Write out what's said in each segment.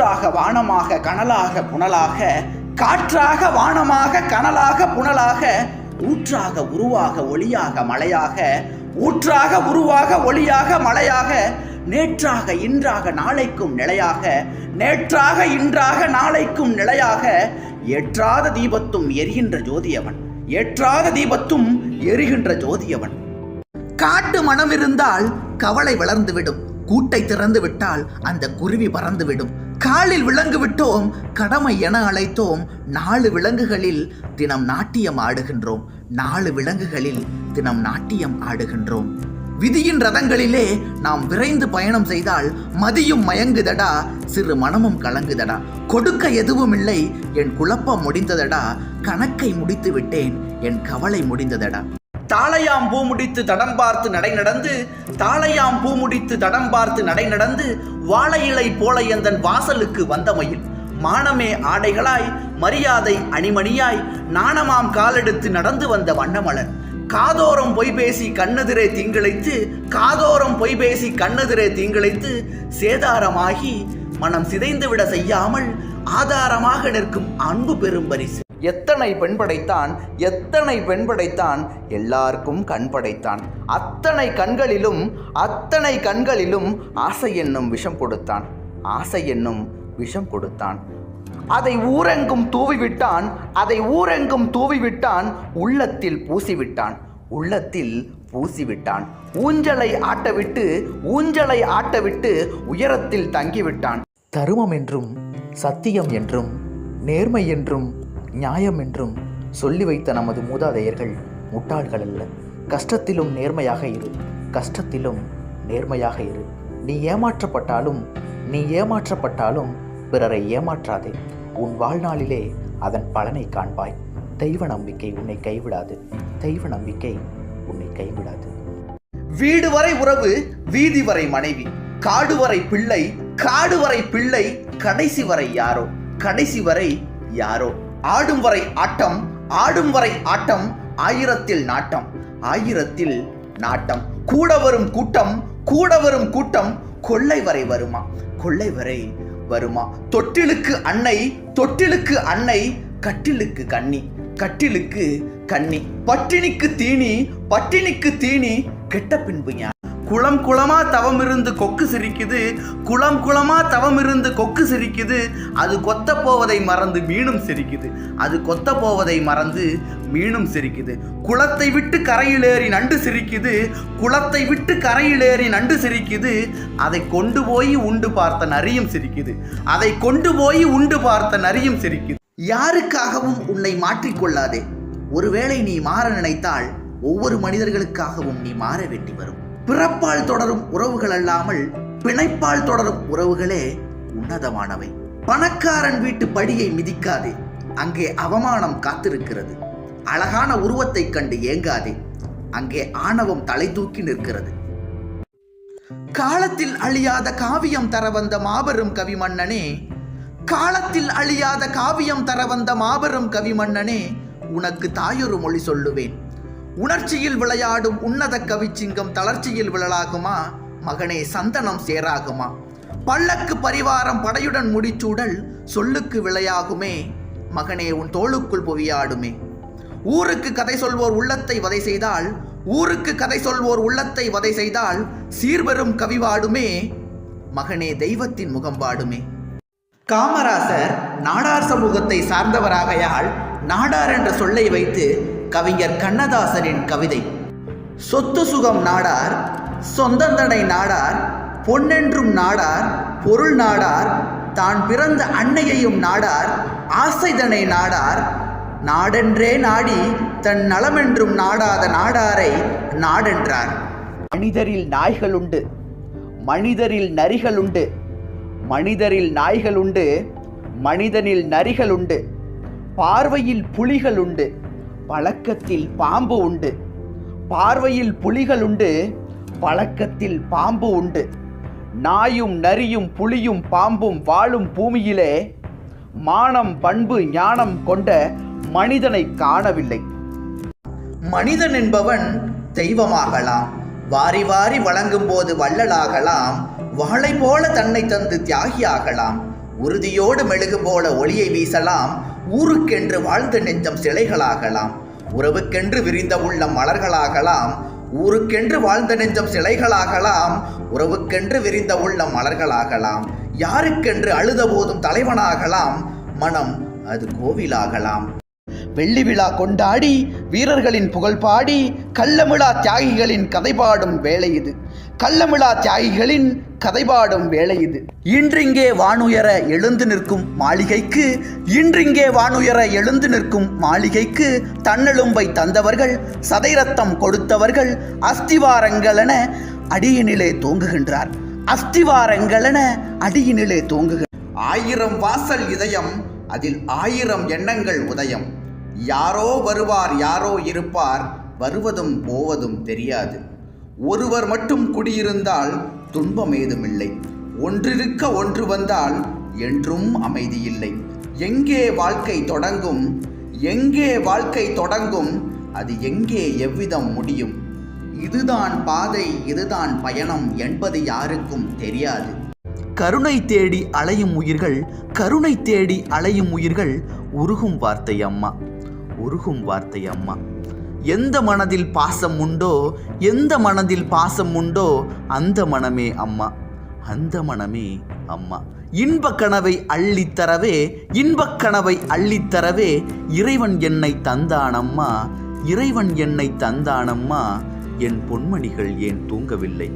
காற்றாக வானமாக கனலாக புனலாக, காற்றாக வானமாக கனலாக புனலாக, ஊற்றாக உருவாக ஒளியாக மழையாக, ஊற்றாக உருவாக ஒளியாக மழையாக, நேற்றாக இன்றாக நாளைக்கும் நிலையாக, நேற்றாக இன்றாக நாளைக்கும் நிலையாக, ஏற்றாத தீபத்தும் எரிகின்ற ஜோதியவன், ஏற்றாத தீபத்தும் எரிகின்ற ஜோதியவன். காட்டு மனம் இருந்தால் கவலை வளர்ந்துவிடும், கூட்டை திறந்து விட்டால் அந்த குருவி பறந்துவிடும். காலில் விலங்கு விட்டோம், கடமை என அழைத்தோம், 4 விலங்குகளில் தினம் நாட்டியம் ஆடுகின்றோம், 4 விலங்குகளில் தினம் நாட்டியம் ஆடுகின்றோம். விதியின் ரதங்களிலே நாம் விரைந்து பயணம் செய்தால் மதியும் மயங்குதடா, சிறு மனமும் கலங்குதடா. கொடுக்க எதுவும் இல்லை, என் குழப்பம் முடிந்ததடா, கணக்கை முடித்து விட்டேன், என் கவலை முடிந்ததடா. தாளையாம் பூ முடித்து தடம் பார்த்து நடை நடந்து, தாளையாம் பூ முடித்து தடம் பார்த்து நடை நடந்து, வாழை இலை போல எந்தன் வாசலுக்கு வந்த மயில், மானமே ஆடைகளாய் மரியாதை அணிமணியாய், நாணமாம் காலெடுத்து நடந்து வந்த வண்ணமலர். காதோரம் பொய் பேசி கண்ணெதிரே தீங்கிழைத்து, காதோரம் பொய் பேசி கண்ணெதிரே தீங்கிழைத்து, சேதாரமாகி மனம் சிதைந்துவிட செய்யாமல் ஆதாரமாக நிற்கும் அன்பு பெரும் பரிசு. எத்தனை பெண் படைத்தான், எத்தனை பெண் படைத்தான், எல்லாருக்கும் கண் படைத்தான். அத்தனை கண்களிலும் ஆசை என்னும் விஷம் கொடுத்தான், ஆசை என்னும் விஷம் கொடுத்தான். அதை ஊரெங்கும் தூவிவிட்டான், அதை ஊரெங்கும் தூவிவிட்டான், உள்ளத்தில் பூசிவிட்டான், உள்ளத்தில் பூசிவிட்டான். ஊஞ்சலை ஆட்டவிட்டு உயரத்தில் தங்கிவிட்டான். தருமம் என்றும் சத்தியம் என்றும் நேர்மை என்றும் நியாயம் என்றும் சொல்லி வைத்த நமது மூதாதையர்கள் முட்டாள்கள் அல்ல. கஷ்டத்திலும் நேர்மையாக இரு, கஷ்டத்திலும் நேர்மையாக இரு. நீ ஏமாற்றப்பட்டாலும் பிறரை ஏமாற்றாதே. உன் வாழ்நாளிலே அதன் பலனை காண்பாய். தெய்வ நம்பிக்கை உன்னை கைவிடாது, தெய்வ நம்பிக்கை உன்னை கைவிடாது. வீடு வரை உறவு, வீதி வரை மனைவி, காடு வரை பிள்ளை, காடு வரை பிள்ளை, கடைசி வரை யாரோ, கடைசி வரை யாரோ. ஆடும் வரை ஆட்டம், ஆடும் வரை ஆட்டம், ஆயிரத்தில் நாட்டம், ஆயிரத்தில் நாட்டம். கூட வரும் கூட்டம், கூட வரும் கூட்டம், கொள்ளை வரை வருமா, கொள்ளை வரை வருமா. தொட்டிலுக்கு அன்னை, தொட்டிலுக்கு அன்னை, கட்டிலுக்கு கண்ணி, கட்டிலுக்கு கண்ணி. பட்டினிக்கு தீனி, பட்டினிக்கு தீனி, கெட்ட பின்பு ஞானம். குளம் குளமா தவம் இருந்து கொக்கு சிரிக்குது, குளம் குளமா தவம் இருந்து கொக்கு சிரிக்குது, அது கொத்த போவதை மறந்து மீனும் சிரிக்குது, அது கொத்த போவதை மறந்து மீனும் சிரிக்குது. குளத்தை விட்டு கரையிலேறி நண்டு சிரிக்குது, குளத்தை விட்டு கரையிலேறி நண்டு சிரிக்குது, அதை கொண்டு போய் உண்டு பார்த்த நரியும் சிரிக்குது, அதை கொண்டு போய் உண்டு பார்த்த நரியும் சிரிக்குது. யாருக்காகவும் உன்னை மாற்றிக்கொள்ளாதே. ஒருவேளை நீ மாற நினைத்தால் ஒவ்வொரு மனிதர்களுக்காகவும் நீ மாற வேண்டி வரும். பிறப்பால் தொடரும் உறவுகள் அல்லாமல் பிணைப்பால் தொடரும் உறவுகளே உன்னதமானவை. பணக்காரன் வீட்டு படியை மிதிக்காதே, அங்கே அவமானம் காத்திருக்கிறது. அழகான உருவத்தை கண்டு ஏங்காதே, அங்கே ஆணவம் தலை தூக்கி நிற்கிறது. காலத்தில் அழியாத காவியம் தர வந்த மாபெரும் கவிமன்னனே, காலத்தில் அழியாத காவியம் தர வந்த மாபெரும் கவிமன்னனே, உனக்கு தாயொரு மொழி சொல்லுவேன். உணர்ச்சியில் விளையாடும் உன்னத கவிச்சிங்கம் தளர்ச்சியில் விழலாகுமா? மகனே சந்தனம் சேராகுமா? பல்லக்கு பரிவாரம் படையுடன் முடிச்சூடல் சொல்லுக்கு விளையாகுமே, மகனே உன் தோளுக்குள் புவியாடுமே. ஊருக்கு கதை சொல்வோர் உள்ளத்தை வதை செய்தால், ஊருக்கு கதை சொல்வோர் உள்ளத்தை வதை செய்தால் சீர்பெரும் கவிவாடுமே, மகனே தெய்வத்தின் முகம் பாடுமே. காமராசர் நாடார் சமூகத்தை சார்ந்தவராகையால் நாடார் என்ற சொல்லை வைத்து கவிஞர் கண்ணதாசனின் கவிதை. சொத்து சுகம் நாடார், சொந்தந்தனை நாடார், பொன்னென்றும் நாடார், பொருள் நாடார், தான் பிறந்த அன்னையையும் நாடார், ஆசைதனை நாடார், நாடென்றே நாடி தன் நலமென்றும் நாடாத நாடாரை நாடென்றார். மனிதரில் நாய்களுண்டு, மனிதரில் நரிகளுண்டு, மனிதரில் நாய்களுண்டு, மனிதனில் நரிகளுண்டு, பார்வையில் புலிகளுண்டு, பழக்கத்தில் பாம்பு உண்டு, பார்வையில் புலிகள் உண்டு, பழக்கத்தில் பாம்பு உண்டு. நாயும் நரியும் புலியும் பாம்பும் வாழும் பூமியிலே மானம் பண்பு ஞானம் கொண்ட மனிதனை காணவில்லை. மனிதன் என்பவன் தெய்வமாகலாம், வாரி வாரி வழங்கும் போது வள்ளலாகலாம், வாளை போல தன்னை தந்து தியாகியாகலாம், உறுதியோடு மெழுகு போல ஒளியை வீசலாம். ஊருக்கென்று வாழ்ந்த நெஞ்சம் சிலைகளாகலாம். உறவுக்கென்று விரிந்த உள்ளம் மலர்களாகலாம். ஊருக்கென்று வாழ்ந்த நெஞ்சம் சிலைகளாகலாம். உறவுக்கென்று விரிந்த உள்ளம் மலர்களாகலாம். யாருக்கென்று அழுத போதும் தலைவனாகலாம். மனம் அது கோவிலாகலாம். வெள்ளி விழா கொண்டாடி வீரர்களின் புகழ் பாடி கள்ளமிழா தியாகிகளின் கதைபாடும் வேளை இது. கள்ளமிழா தியாகிகளின் கதைபாடும் வேளை இது. இன்றிங்கே வானுயர எழுந்து நிற்கும் மாளிகைக்கு, இன்றிங்கே வானுயர எழுந்து நிற்கும் மாளிகைக்கு தன்னெலும்பை தந்தவர்கள், சதை ரத்தம் கொடுத்தவர்கள் அஸ்திவாரங்களென அடியினிலே தூங்குகின்றார். அஸ்திவாரங்களென அடியினிலே தூங்குகின்றார். 1000 வாசல் இதயம், அதில் 1000 எண்ணங்கள் உதயம். யாரோ வருவார், யாரோ இருப்பார், வருவதும் போவதும் தெரியாது. ஒருவர் மட்டும் குடியிருந்தால் துன்பம் ஏதுமில்லை. ஒன்றிருக்க ஒன்று வந்தால் என்றும் அமைதியில்லை. எங்கே வாழ்க்கை தொடங்கும், எங்கே வாழ்க்கை தொடங்கும், அது எங்கே எவ்விதம் முடியும்? இதுதான் பாதை, இதுதான் பயணம் என்பது யாருக்கும் தெரியாது. கருணை தேடி அலையும் உயிர்கள், கருணை தேடி அலையும் உயிர்கள், உருகும் வார்த்தை அம்மா, உருகும் வார்த்தை அம்மா. எந்த மனதில் பாசம் உண்டோ, எந்த மனதில் பாசம் உண்டோ, அந்த மனமே அம்மா, அந்த மனமே அம்மா. இன்பக் கனவை அள்ளித்தரவே, இன்பக் கனவை அள்ளித்தரவே இறைவன் என்னை தந்தானம்மா, இறைவன் என்னை தந்தானம்மா. என் பொன்மணிகள் ஏன் தூங்கவில்லை?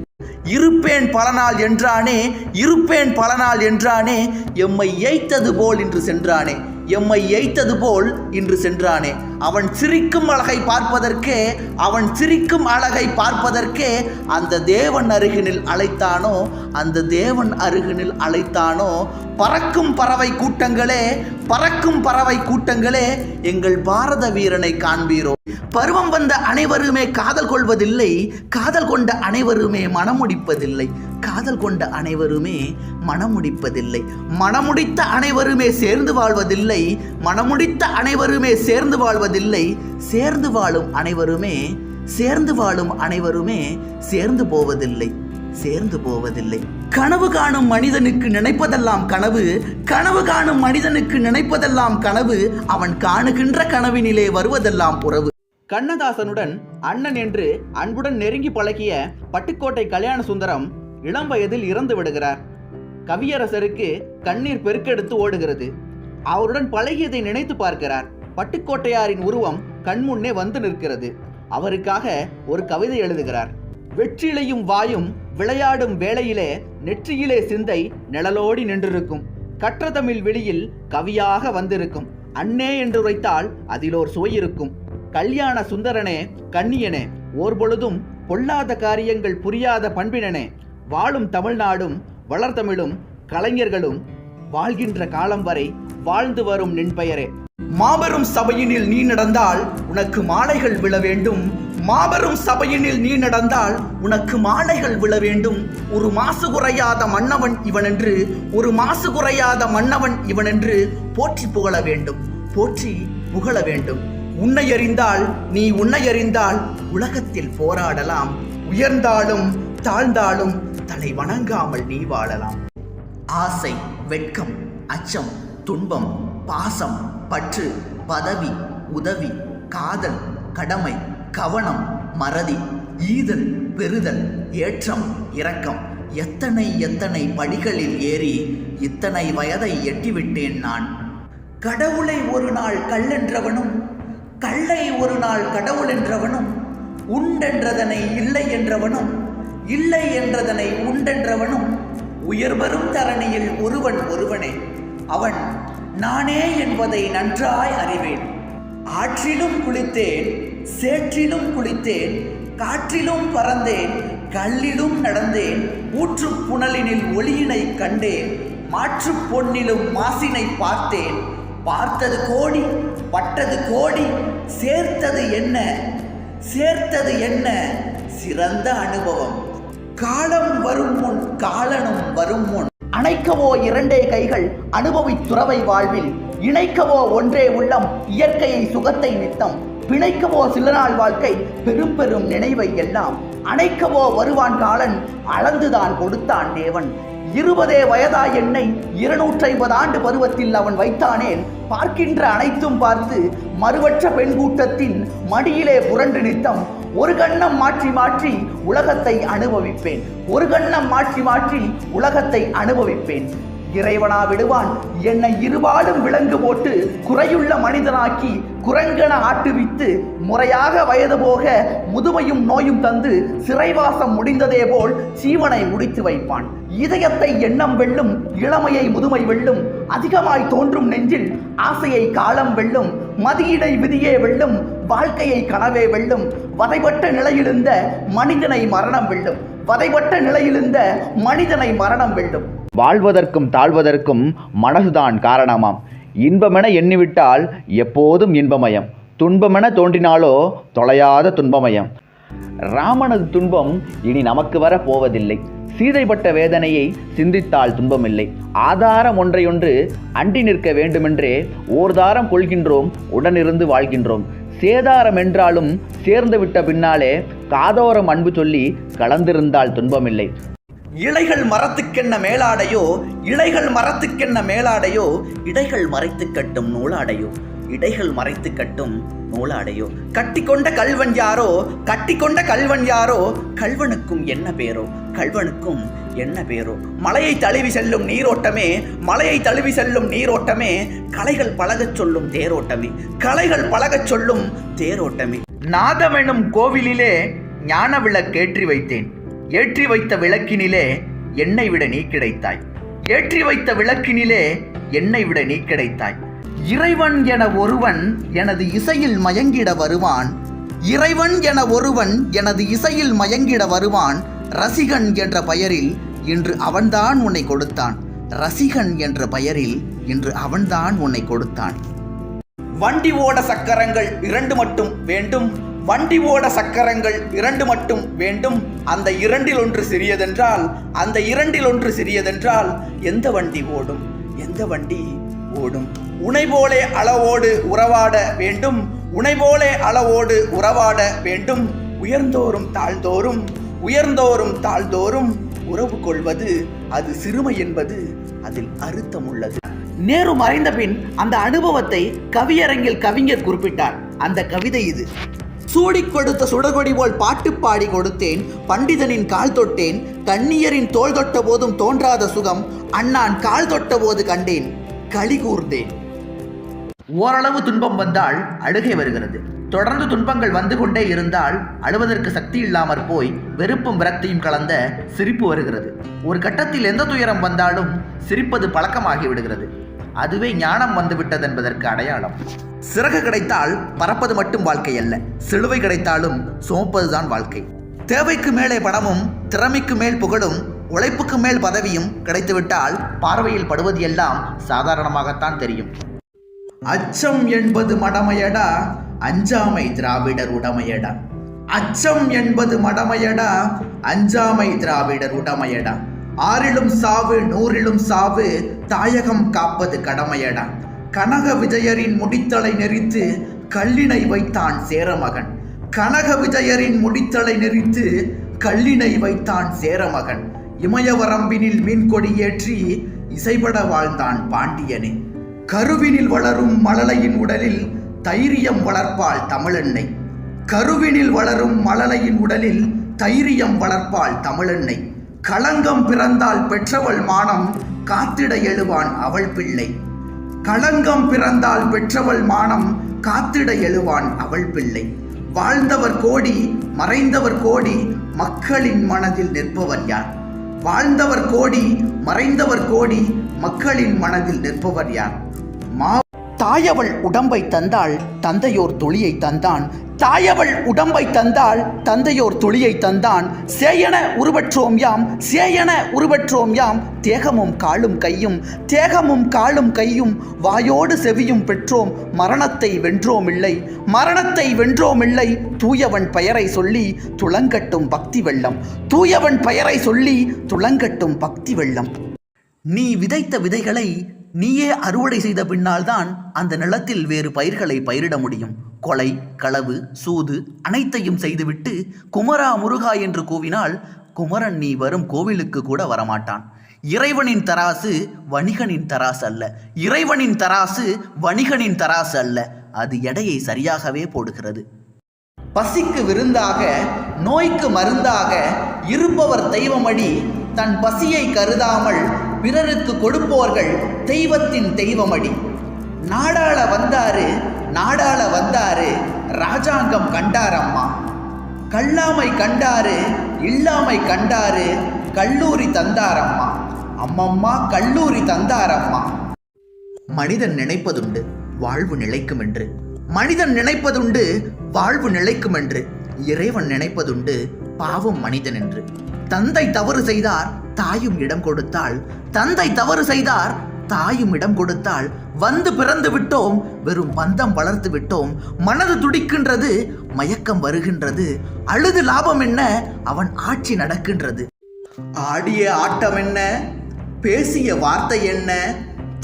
இருப்பேன் பல நாள் என்றானே, இருப்பேன் பல நாள் என்றானே, எம்மை ஏய்த்தது போல் இன்று சென்றானே, எம்மை ஏய்த்தது போல் இன்று சென்றானே. அவன் சிரிக்கும் அழகை பார்ப்பதற்கே, அவன் சிரிக்கும் அழகை பார்ப்பதற்கே அந்த தேவன் அருகினில் அழைத்தானோ, அந்த தேவன் அருகினில் அழைத்தானோ. பறக்கும் பறவை கூட்டங்களே, பறக்கும் பறவை கூட்டங்களே, எங்கள் பாரத வீரனை காண்பீரோ. பருவம் வந்த அனைவருமே காதல் கொள்வதில்லை, காதல் கொண்ட அனைவருமே மனமுடிப்பதில்லை, காதல் கொண்ட அனைவருமே மனமுடிப்பதில்லை. மனமுடித்த அனைவருமே சேர்ந்து வாழ்வதில்லை, மனமுடித்த அனைவருமே சேர்ந்து வாழ்வதில்லை. சேர்ந்து வாழும் அனைவருமே, சேர்ந்து வாழும் அனைவருமே சேர்ந்து போவதில்லை, சேர்ந்து போவதில்லை. கனவு காணும் மனிதனுக்கு நினைப்பதெல்லாம் கனவு, கனவு காணும் மனிதனுக்கு நினைப்பதெல்லாம் கனவு, அவன் காணுகின்ற கனவினிலே வருவதெல்லாம் உறவு. கண்ணதாசனுடன் அண்ணன் என்று அன்புடன் நெருங்கி பழகிய பட்டுக்கோட்டை கல்யாண சுந்தரம் இளம் வயதில் இறந்து விடுகிறார். கவியரசருக்கு கண்ணீர் பெருக்கெடுத்து ஓடுகிறது. அவருடன் பழகியதை நினைத்து பார்க்கிறார். பட்டுக்கோட்டையாரின் உருவம் கண்முன்னே வந்து நிற்கிறது. அவருக்காக ஒரு கவிதை எழுதுகிறார். வெற்றிலையும் வாயும் விளையாடும் வேளையிலே நெற்றியிலே சிந்தை நிழலோடி நின்றிருக்கும். கற்ற தமிழ் வெளியில் கவியாக வந்திருக்கும். அன்னே என்று உரைத்தால் அதிலோர் சுவையிருக்கும். கல்யாண சுந்தரனே, கண்ணியனே, ஓர்பொழுதும் பொல்லாத காரியங்கள் புரியாத பண்பினனே, வாழும் தமிழ்நாடும் வளர்தமிழும் கலைஞர்களும் வாழ்கின்ற காலம் வரை வாழ்ந்து வரும் நின் பெயரே. மாபெரும் சபையினில் நீ நடந்தால் உனக்கு மாலைகள் விழ வேண்டும், மாபெரும் சபையினில் நீ நடந்தால் உனக்கு மாலைகள் விழ வேண்டும். ஒரு மாசு குறையாத மன்னவன் இவனென்று, ஒரு மாசு குறையாத மன்னவன் இவனென்று போற்றி புகழ வேண்டும், போற்றி புகழ வேண்டும். உன்னை அறிந்தால், நீ உன்னை அறிந்தால் உலகத்தில் போராடலாம். உயர்ந்தாலும் தாழ்ந்தாலும் தலை வணங்காமல் நீ வாழலாம். ஆசை, வெட்கம், அச்சம், துன்பம், பாசம், பற்று, பதவி, உதவி, காதல், கடமை, கவனம், மறதி, ஈதல், பெறுதல், ஏற்றம், இரக்கம், எத்தனை எத்தனை படிகளில் ஏறி இத்தனை வயதை எட்டிவிட்டேன் நான். கடவுளை ஒரு நாள் கல்லென்றவனும், கல்லை ஒரு நாள் கடவுள் என்றவனும், உண்டென்றதனை இல்லை என்றவனும், இல்லை என்றதனை உண்டென்றவனும், உயர்வரும் தரணியில் ஒருவன் ஒருவனே. அவன் நானே என்பதை நன்றாய் அறிவேன். ஆற்றிலும் குளித்தேன், சேற்றிலும் குளித்தேன், காற்றிலும் பறந்தேன், கல்லிலும் நடந்தேன், ஊற்றுப் புனலினில் ஒளியினை கண்டேன், மாற்றுப் பொன்னிலும் மாசினை பார்த்தேன். பார்த்தது கோடி, பட்டது கோடி, சேர்த்தது என்ன, சேர்த்தது என்ன சிறந்த அனுபவம். காலம் வரும் முன், காலனும் வரும் முன், அணைக்கவோ இரண்டே கைகள் அனுபவித்துறவை வாழ்வில், இணைக்கவோ ஒன்றே உள்ளம் இயற்கையை சுகத்தை நித்தம், பிணைக்கவோ சில நாள் வாழ்க்கை பெரும் பெரும் நினைவை எல்லாம், அணைக்கவோ வருவான் காலன் அளந்துதான் கொடுத்தான் தேவன். 20 வயதா என்னை 250 ஆண்டு பருவத்தில் அவன் வைத்தானேன். பார்க்கின்ற அனைத்தும் பார்த்து மறுவற்ற பெண் கூட்டத்தின் மடியிலே புரண்டு நித்தம் ஒரு கண்ணம் மாற்றி மாற்றி உலகத்தை அனுபவிப்பேன். ஒரு கண்ணம் மாற்றி மாற்றி உலகத்தை அனுபவிப்பேன். இறைவனா விடுவான் என்னை இருபாடும் விலங்கு போட்டு குறையுள்ள மனிதனாக்கி குரங்கென ஆட்டுவித்து முறையாக வயது போக முதுமையும் நோயும் தந்து சிறைவாசம் முடிந்ததே போல் சீவனை முடித்து வைப்பான். இதயத்தை எண்ணம் வெல்லும், இளமையை முதுமை வெல்லும், அதிகமாய் தோன்றும் நெஞ்சில் ஆசையை காலம் வெல்லும், மதியிடை விதியே வெல்லும், வாழ்க்கையை கனவே வெல்லும், வதைபட்ட நிலையிலிருந்த மனிதனை மரணம் வெல்லும், வதைபட்ட நிலையிலிருந்த மனிதனை மரணம் வெல்லும். வாழ்வதற்கும் தாழ்வதற்கும் மனசுதான் காரணமாம். இன்பமென எண்ணிவிட்டால் எப்போதும் இன்பமயம், துன்பமென தோன்றினாலோ தொலையாத துன்பமயம். ராமனது துன்பம் இனி நமக்கு வர போவதில்லை. சீதைப்பட்ட வேதனையை சிந்தித்தால் துன்பமில்லை. ஆதாரம் ஒன்றையொன்று அண்டி நிற்க வேண்டுமென்றே ஓர்தாரம் கொள்கின்றோம், உடனிருந்து வாழ்கின்றோம். சேதாரம் என்றாலும் சேர்ந்து விட்ட பின்னாலே காதோரம் அன்பு சொல்லி கலந்திருந்தால் துன்பமில்லை. இலைகள் மரத்துக்கென்ன மேலாடையோ, இலைகள் மரத்துக்கென்ன மேலாடையோ, இடைகள் மறைத்து கட்டும் நூலாடையோ, இடைகள் மறைத்து கட்டும் நூலாடையோ. கட்டிக்கொண்ட கல்வன் யாரோ, கட்டிக்கொண்ட கல்வன் யாரோ, கல்வனுக்கும் என்ன பேரோ, கல்வனுக்கும் என்ன பேரோ. மலையை தழுவி செல்லும் நீரோட்டமே, மலையை தழுவி செல்லும் நீரோட்டமே, கலைகள் பழகச் சொல்லும் தேரோட்டமே, கலைகள் பழகச் சொல்லும் தேரோட்டமே. நாதமெனும் கோவிலிலே ஞான விளக்கேற்றி வைத்தேன். ஏற்றி வைத்த விளக்கினிலே என்னை விட நீ கிடைத்தாய். ஏற்றி வைத்த விளக்கினிலே என்னை விட நீ கிடைத்தாய். இறைவன் என ஒருவன் எனது இசையில் மயங்கிட வருவான். இறைவன் என ஒருவன் எனது இசையில் மயங்கிட வருவான். ரசிகன் என்ற பெயரில் இன்று அவன்தான் உன்னை கொடுத்தான். ரசிகன் என்ற பெயரில் இன்று அவன்தான் உன்னை கொடுத்தான். வண்டி ஓட சக்கரங்கள் 2 மட்டும் வேண்டும். வண்டி ஓட சக்கரங்கள் 2 மட்டும் வேண்டும். அந்த 2இல் ஒன்று சிறியதென்றால், அந்த 2இல் ஒன்று சிறியதென்றால் எந்த வண்டி ஓடும், எந்த வண்டி ஓடும். உனை போலே அளவோடு உறவாட வேண்டும், உனை போலே அளவோடு உறவாட வேண்டும். உயர்ந்தோறும் தாழ்ந்தோறும், உயர்ந்தோறும் தாழ்ந்தோறும் உறவு கொள்வது அது சிறுமை என்பது அதில் அர்த்தம் உள்ளது. நேரு மறைந்த பின் அந்த அனுபவத்தை கவியரங்கில் கவிஞர் குறிப்பிட்டார். அந்த கவிதை இது: சூடிக் கொடுத்த சுடகொடி போல் பாட்டு பாடி கொடுத்தேன், பண்டிதனின் கால் தொட்டேன், கண்ணியரின் தோள் தொட்ட போதும் தோன்றாத சுகம் அண்ணான் கால் தொட்ட போது கண்டேன், களி கூர்ந்தேன். ஓரளவு துன்பம் வந்தால் அழுகை வருகிறது. தொடர்ந்து துன்பங்கள் வந்து கொண்டே இருந்தால் அழுவதற்கு சக்தி இல்லாமற் போய் வெறுப்பும் விரக்தியும் கலந்த சிரிப்பு வருகிறது. ஒரு கட்டத்தில் எந்த துயரம் வந்தாலும் சிரிப்பது பழக்கமாகி விடுகிறது. அதுவே ஞானம் வந்துவிட்டது என்பதற்கு அடையாளம். சிறகு கிடைத்தால் பறப்பது மட்டும் வாழ்க்கை அல்ல, சிலுவை கிடைத்தாலும் சுமப்பதுதான் வாழ்க்கை. தேவைக்கு மேலே பணமும், திறமைக்கு மேல் புகழும், உழைப்புக்கு மேல் பதவியும் கிடைத்துவிட்டால் பார்வையில் படுவது எல்லாம் சாதாரணமாகத்தான் தெரியும். அச்சம் என்பது மடமையடா, அஞ்சாமை திராவிடர் உடமையடா. அச்சம் என்பது மடமையடா, அஞ்சாமை திராவிடர் உடமையடா. 6லும் சாவு 100லும் சாவு, தாயகம் காப்பது கடமையடா. கனக விஜயரின் முடித்தலை நெறித்து கல்லினை வைத்தான் சேரமகன். கனக விஜயரின் முடித்தலை நெறித்து கல்லினை வைத்தான் சேரமகன். இமயவரம்பினில் மீன்கொடி ஏற்றி இசைபட வாழ்ந்தான் பாண்டியனே. கருவினில் வளரும் மழலையின் உடலில் தைரியம் வளர்ப்பாள் தமிழெண்ணை. கருவினில் வளரும் மழலையின் உடலில் தைரியம் வளர்ப்பாள் தமிழெண்ணை. களங்கம் பிறந்தால் பெற்றவள் மானம் காத்திட எழுவான் அவள் பிள்ளை. களங்கம் பிறந்தால் பெற்றவள் மானம் காத்திட எழுவான் அவள் பிள்ளை. வாழ்ந்தவர் கோடி மறைந்தவர் கோடி, மக்களின் மனதில் நிற்பவர் யார்? வாழ்ந்தவர் கோடி மறைந்தவர் கோடி, மக்களின் மனதில் நிற்பவர் யார்? தாயவள் உடம்பை தந்தாள், தந்தையோர் துளியை தந்தான். தாயவள் உடம்பை தந்தாள், தந்தையோர் துளியை தந்தான். சேயன உருவற்றோம் யாம், சேயன உருவற்றோம் யாம். தேகமும் காலும் கையும், தேகமும் காலும் கையும், வாயோடு செவியும் பெற்றோம். மரணத்தை வென்றோம் இல்லை, மரணத்தை வென்றோம் இல்லை. தூயவன் பெயரை சொல்லி துளங்கட்டும் பக்தி வெள்ளம், தூயவன் பெயரை சொல்லி துளங்கட்டும் பக்தி வெள்ளம். நீ விதைத்த விதைகளை நீயே அறுவடை செய்த பின்னால்தான் அந்த நிலத்தில் வேறு பயிர்களை பயிரிட முடியும். கொலை, களவு, சூது அனைத்தையும் செய்துவிட்டு குமரா முருகா என்று கூவினால் குமரன் நீ வரும் கோவிலுக்கு கூட வரமாட்டான். இறைவனின் தராசு வணிகனின் தராசு அல்ல. இறைவனின் தராசு வணிகனின் தராசு அல்ல. அது எடையை சரியாகவே போடுகிறது. பசிக்கு விருந்தாக, நோய்க்கு மருந்தாக இருப்பவர் தெய்வமடி. தன் பசியை கருதாமல் பிறருக்கு கொடுப்போர்கள் தெய்வத்தின் தெய்வமடி. நாடாள வந்தாரு ராஜாங்கம் கண்டாரம்மா. கல்லாமை கண்டாரு, இல்லாமை கண்டாரு, கல்லூரி தந்தாரம்மா. அம்மம்மா கல்லூரி தந்தாரம்மா. மனிதன் நினைப்பதுண்டு வாழ்வு நிலைக்கும் என்று. மனிதன் நினைப்பதுண்டு வாழ்வு நிலைக்கும் என்று. இறைவன் நினைப்பதுண்டு பாவம் மனிதன் என்று. தந்தை தவறு செய்தார் தாயும் இடம் கொடுத்தாள். தந்தை தவறு செய்தார் தாயும் இடம் கொடுத்தாள். வந்து பிறந்து விட்டோம், வெறும் பந்தம் வளர்த்து விட்டோம். மனது துடிக்கின்றது, மயக்கம் வருகின்றது. அழுது லாபம் என்ன, அவன் ஆட்சி நடக்கின்றது. ஆடிய ஆட்டம் என்ன, பேசிய வார்த்தை என்ன,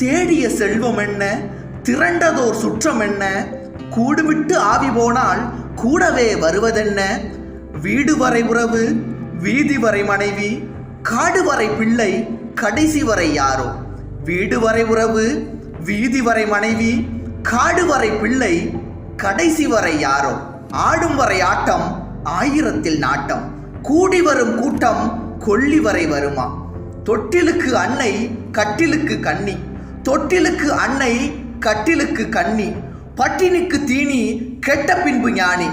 தேடிய செல்வம் என்ன, திரண்டதோர் சுற்றம் என்ன, கூடுவிட்டு ஆவி போனால் கூடவே வருவதென்ன. வீடு வரை உறவு, வீதி வரை மனைவி, காடு வரை பிள்ளை, கடைசி வரை யாரோ. வீடு வரை உறவு, வீதி வரை மனைவி, காடு வரை பிள்ளை, கடைசி வரை யாரோ. ஆடும் வரை ஆட்டம், ஆயிரத்தில் நாட்டம், கூடி வரும் கூட்டம் கொல்லி வரை வருமா. தொட்டிலுக்கு அன்னை, கட்டிலுக்கு கண்ணி. தொட்டிலுக்கு அன்னை, கட்டிலுக்கு கண்ணி. பட்டினிக்கு தீனி, கெட்ட பின்பு ஞானி.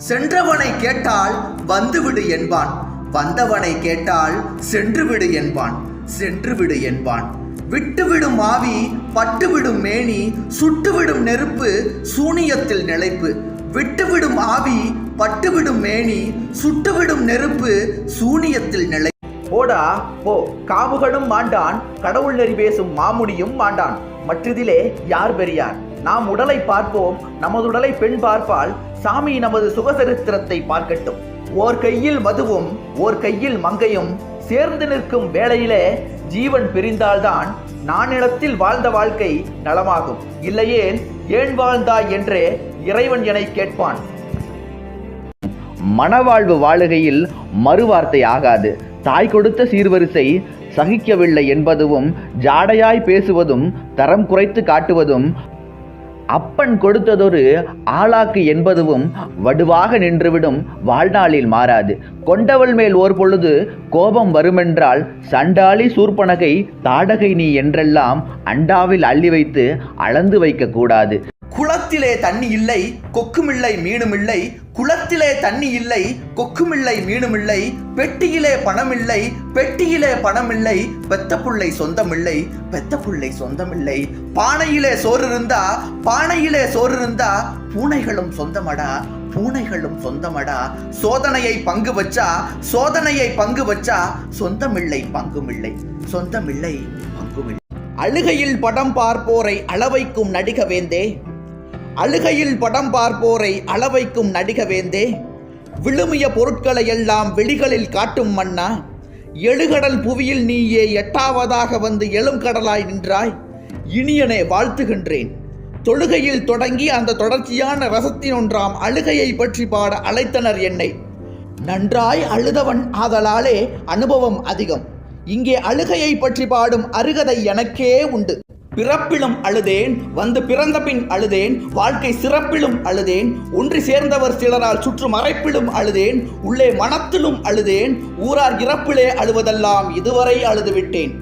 சென்றவனை கேட்டால் வந்துவிடு என்பான், வந்தவனை கேட்டால் சென்றுவிடு என்பான், சென்றுவிடு என்பான். விட்டுவிடும் ஆவி, பட்டுவிடும் மேனி, சுட்டுவிடும் நெருப்பு, சூனியத்தில் நிலைப்பு. விட்டுவிடும் ஆவி, பட்டுவிடும் மேனி, சுட்டுவிடும் நெருப்பு, சூனியத்தில் நிலை. போடா போ, காமுகனும் மாண்டான், கடவுள் நெறி பேசும் மாமுனியும் மாண்டான். மற்றதிலே யார் பெரியார்? நாம் உடலை பார்ப்போம், நமதுடலை பெண் பார்ப்பால். சாமி நமது சுகசரித்திரத்தை பார்க்கட்டும். ஓர் கையில் மதுவும் ஓர் கையில் மங்கையும் சேர்ந்து நிற்கும் வேளையிலே ஜீவன் பிரிந்தால்தான் நானிலத்தில் வாழ்ந்த வாழ்க்கை நலமாகும். இல்லையேல் ஏன் வாழ்ந்தாய் என்றே இறைவன் என கேட்பான். மனவாழ்வு வாழுகையில் மறுவார்த்தை ஆகாது. தாய் கொடுத்த சீர்வரிசை சகிக்கவில்லை என்பதும், ஜாடையாய் பேசுவதும், தரம் குறைத்து காட்டுவதும், அப்பன் கொடுத்ததொரு ஆளாக்கு என்பதும் வடுவாக நின்றுவிடும். வாழ்நாளில் மாறாது. கொண்டவள் மேல் ஓர் பொழுது கோபம் வருமென்றால் சண்டாளி சூர்பனகை தாடகை நீ என்றெல்லாம் அண்டாவில் அள்ளி வைத்து அளந்து வைக்க கூடாது. குளத்திலே தண்ணி இல்லை, கொக்குமில்லை மீனுமில்லை. குளத்திலே தண்ணி இல்லை, கொக்குமில்லை மீனுமில்லை. பெட்டியிலே பணமில்லை, பெட்டியிலே பணமில்லை. பெத்த புள்ளை சொந்தமில்லை, பெத்த புள்ளை சொந்தமில்லை. பானையிலே சோறு இருந்தா, பானையிலே சோறு இருந்தா, பூனைகளும் சொந்தமடா, பூனைகளும் சொந்தமடா. சோதனையை பங்கு வச்சா, சோதனையை பங்கு வச்சா, சொந்தமில்லை பங்குமில்லை, சொந்தமில்லை பங்குமில்லை. அழுகையில் படம் பார்ப்போரை அளவைக்கும் நடிக வேந்தே, அழுகையில் படம் பார்ப்போரை அளவைக்கும் நடிக வேந்தே. விழுமிய பொருட்களை எல்லாம் வெளிகளில் காட்டும் மன்னா. எழுகடல் புவியில் நீயே எட்டாவதாக வந்து எழும் கடலாய் நின்றாய். இனியனே வாழ்த்துகின்றேன். தொழுகையில் தொடங்கி அந்த தொடர்ச்சியான ரசத்தினொன்றாம் அழுகையை பற்றி பாட அழைத்தனர் என்னை. நன்றாய் அழுதவன் ஆதலாலே அனுபவம் அதிகம். இங்கே அழுகையை பற்றி பாடும் அருகதை எனக்கே உண்டு. பிறப்பிலும் அழுதேன், வந்து பிறந்த பின் அழுதேன், வாழ்க்கை சிறப்பிலும் அழுதேன், ஒன்றி சேர்ந்தவர் சிலரால் சுற்று மறைப்பிலும் அழுதேன், உள்ளே மனத்திலும் அழுதேன். ஊரார் இறப்பிலே அழுவதெல்லாம் இதுவரை அழுதுவிட்டேன்,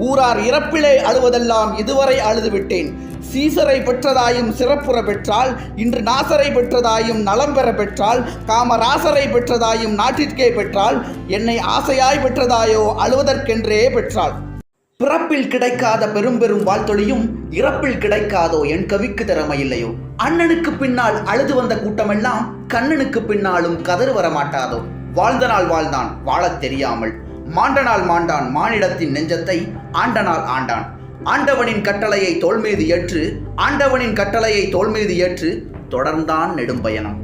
ஊரார் இறப்பிலே அழுவதெல்லாம் இதுவரை அழுதுவிட்டேன். சீசரை பெற்றதாயும் சிறப்புற பெற்றால், இன்று நாசரை பெற்றதாயும் நலம் பெற பெற்றால், காமராசரை பெற்றதாயும் நாட்டிற்கே பெற்றால், என்னை ஆசையாய் பெற்றதாயோ அழுவதற்கென்றே பெற்றாள். பிறப்பில் கிடைக்காத பெரும் பெரும் வாழ்த்தொழியும் இறப்பில் கிடைக்காதோ என் கவிக்கு திறமையில்லையோ. அண்ணனுக்கு பின்னால் அழுது வந்த கூட்டமெல்லாம் கண்ணனுக்கு பின்னாலும் கதறு வரமாட்டாதோ. வாழ்ந்த நாள் வாழ்ந்தான் வாழத் தெரியாமல், மாண்டனால் மாண்டான் மானிடத்தின் நெஞ்சத்தை ஆண்டனால் ஆண்டான். ஆண்டவனின் கட்டளையை தோள் மீது ஏற்று, ஆண்டவனின் கட்டளையை தோள் மீது ஏற்று தொடர்ந்தான் நெடும் பயணம்.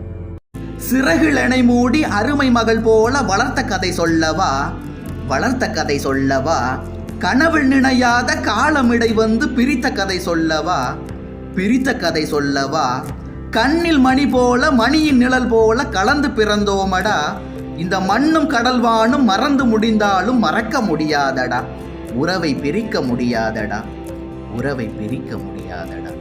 சிறகிழனை மூடி அருமை மகள் போல வளர்த்த கதை சொல்லவா, வளர்த்த கதை சொல்லவா. கனவில் நினையாத காலமிடை வந்து பிரித்த கதை சொல்லவா, பிரித்த கதை சொல்லவா. கண்ணில் மணி போல மணியின் நிழல் போல கலந்து பிறந்தோமடா. இந்த மண்ணும் கடல்வானும் மறந்து முடிந்தாலும் மறக்க முடியாதடா. உறவை பிரிக்க முடியாதடா, உறவை பிரிக்க முடியாதடா.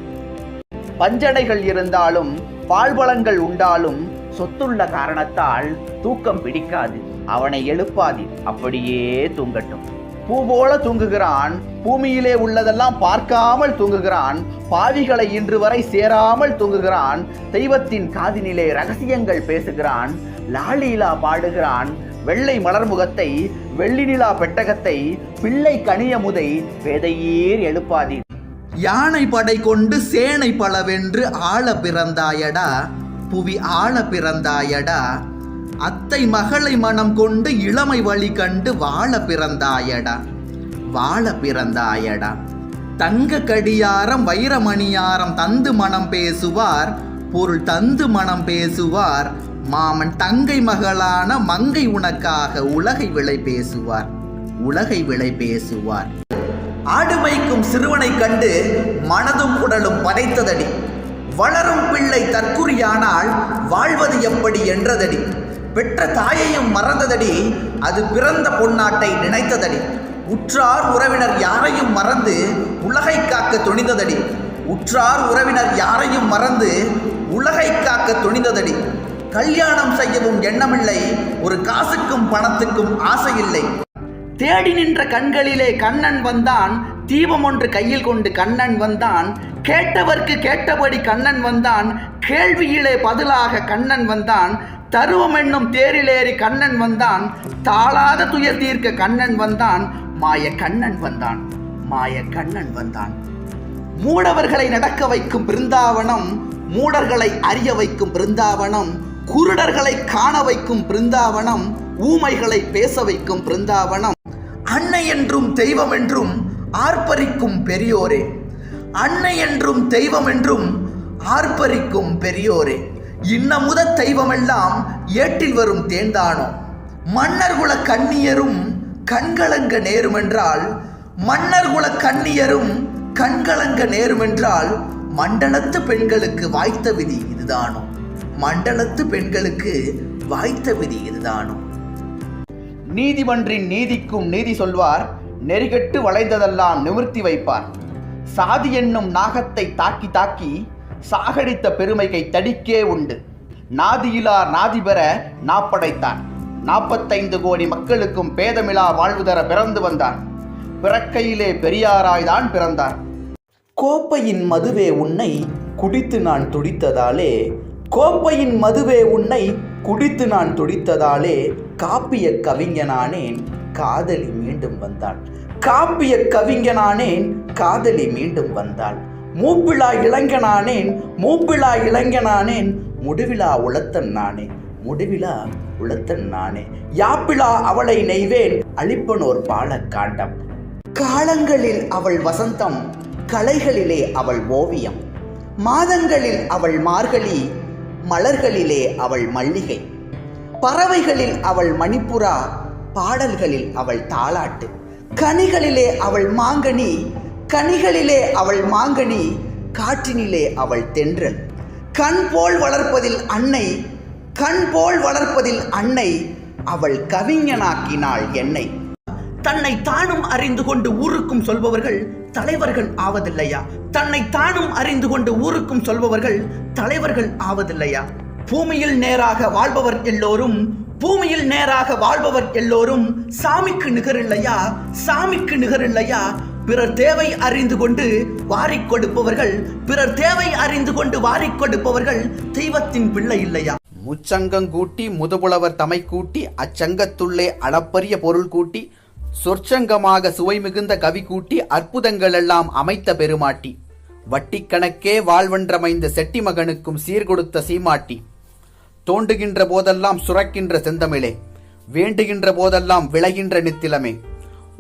பஞ்சனைகள் இருந்தாலும் பால்பலங்கள் உண்டாலும் சொத்துள்ள காரணத்தால் தூக்கம் பிடிக்காது. அவனை எழுப்பாதீர், அப்படியே தூங்கட்டும். பூ போல தூங்குகிறான், பூமியிலே உள்ளதெல்லாம் பார்க்காமல் தூங்குகிறான். பாவிகளை இன்று வரை சேராமல் தூங்குகிறான். தெய்வத்தின் காதினிலே ரகசியங்கள் பேசுகிறான். லாலீலா பாடுகிறான். வெள்ளை மலர்முகத்தை, வெள்ளி நிலா பெட்டகத்தை, பிள்ளை கனியமுதை வேதையீர் எழுப்பாதீர். யானை படை கொண்டு சேனை பலவென்று ஆள பிறந்தாயடா, புவி ஆள பிறந்தாயடா. அத்தை மகளை மனம் கொண்டு இளமை வழி கண்டு வாழ பிறந்தாயடா, வாழ பிறந்தாயடா. தங்க கடியாரம் வைரமணியாரம் தந்து மனம் பேசுவார், பொருள் தந்து மனம் பேசுவார். மாமன் தங்கை மகளான மங்கை உனக்காக உலகை விலை பேசுவார், உலகை விலை பேசுவார். ஆடுமைக்கும் சிறுவனை கண்டு மனதும் உடலும் பதைத்ததடி. வளரும் பிள்ளை தற்குறியானால் வாழ்வது எப்படி என்றதடி. பெற்ற தாயையும் மறந்ததடி, அது பிறந்த பொன்னாட்டை நினைத்ததடி. உற்றார் உறவினர் யாரையும் மறந்து உலகை காக்க துணிந்ததடி. உற்றார் உறவினர் யாரையும் மறந்து உலகை காக்க துணிந்ததடி. கல்யாணம் செய்யவும் எண்ணமில்லை, ஒரு காசுக்கும் பணத்துக்கும் ஆசையில்லை. தேடி நின்ற கண்களிலே கண்ணன் வந்தான், தீபம் ஒன்று கையில் கொண்டு கண்ணன் வந்தான். கேட்டவர்க்கு கேட்டபடி கண்ணன் வந்தான், கேள்வியிலே பதிலாக கண்ணன் வந்தான். தருவம் என்னும் தேரிலேறி கண்ணன் வந்தான், தாளாத துயர் தீர்க்க கண்ணன் வந்தான். மாய கண்ணன் வந்தான், மாய கண்ணன் வந்தான். மூடவர்களை நடக்க வைக்கும் பிருந்தாவனம், மூடர்களை அறிய வைக்கும் பிருந்தாவனம். குருடர்களை காண வைக்கும் பிருந்தாவனம், ஊமைகளை பேச வைக்கும் பிருந்தாவனம். அன்னை என்றும் தெய்வம் என்றும் ஆர்ப்பரிக்கும் பெரியோரே, அன்னை என்றும் தெய்வம் என்றும் ஆர்ப்பரிக்கும் பெரியோரே. இன்னமுத தெய்வமெல்லாம் ஏட்டில் வரும் தேன்தானோ. மன்னர்குல கண்ணியரும் கண்கலங்க நேருமென்றால், மன்னர்குல கண்ணியரும் கண்கலங்க நேருமென்றால், மண்டலத்து பெண்களுக்கு வாய்த்த விதி இதுதானோ, மண்டலத்து பெண்களுக்கு வாய்த்த விதி இதுதானோ. நீதிமன்றின் நீதிக்கும் நீதி சொல்வார், நெறிகட்டு வளைந்ததெல்லாம் நிமிர்த்தி வைப்பார். சாதி என்னும் நாகத்தை தாக்கி தாக்கி சாகடித்த பெருமைகை தடிக்கே உண்டு. நாதியிலார் நாதி பெற நாப்படைத்தான். 45 கோடி மக்களுக்கும் பேதமிலா வாழ்வு தர பிறந்து வந்தான். பிறக்கையிலே பெரியாராய்தான் பிறந்தார். கோப்பையின் மதுவே உன்னை குடித்து நான் துடித்ததாலே, கோப்பையின் மதுவே உன்னை குடித்து நான் துடித்ததாலே, காப்பிய கவிஞனானேன் காதலி மீண்டும் வந்தாள், காப்பிய கவிஞனானேன் காதலி மீண்டும் வந்தாள். மூப்பிலா இளைஞனானேன், மூப்பிலா இளைஞனானேன், முடிவிலா உளத்தன் நானே, முடிவிலா உளத்தன் நானே. யாப்பிலா அவளை நெய்வேன் அளிப்பனோர் பாலக்காண்டம். காலங்களில் அவள் வசந்தம், கலைகளிலே அவள் ஓவியம். மாதங்களில் அவள் மார்கழி, மலர்களிலே அவள் மல்லிகை. பறவைகளில் அவள் மணிப்புறா, பாடல்களில் அவள் தாலாட்டு. கனிகளிலே அவள் மாங்கனி, கனிகளிலே அவள் மாங்கனி, காற்றினிலே அவள் தென்றல். கண் போல் வளர்ப்பதில் அன்னை, கண் போல் வளர்ப்பதில் அன்னை, அவள் கவிஞனாக்கினாள் என்னை. தன்னை தானும் அறிந்து கொண்டு ஊருக்கும் சொல்பவர்கள் தலைவர்கள் ஆவதில்லையா? தன்னை தானும் அறிந்து கொண்டு ஊருக்கும் சொல்பவர்கள் தலைவர்கள் ஆவதில்லையா? பூமியில் நேராக வாழ்பவர் எல்லோரும், பூமியில் நேராக வாழ்பவர் எல்லோரும் சாமிக்கு நிகரில்லையா? சாமிக்கு நிகரில்லையா? பிறர் தேவை அறிந்து கொண்டு வாரிக் கொடுப்பவர்கள், பிறர் தேவை அறிந்து கொண்டு வாரிக் கொடுப்பவர்கள் தெய்வத்தின் பிள்ளை இல்லையா? முச்சங்கம் கூட்டி முதுபுலவர் தமை கூட்டி, அச்சங்கத்துள்ளே அளப்பரிய பொருள் கூட்டி, சொற்சங்கமாக சுவை மிகுந்த கவி கூட்டி, அற்புதங்கள் எல்லாம் அமைத்த பெருமாட்டி. வட்டி கணக்கே வாழ்வென்றமைந்த செட்டி மகனுக்கும் சீர்கொடுத்த சீமாட்டி. தோண்டுகின்ற போதெல்லாம் சுரக்கின்ற செந்தமிழே, வேண்டுகின்ற போதெல்லாம் விளைகின்ற நித்திலமே.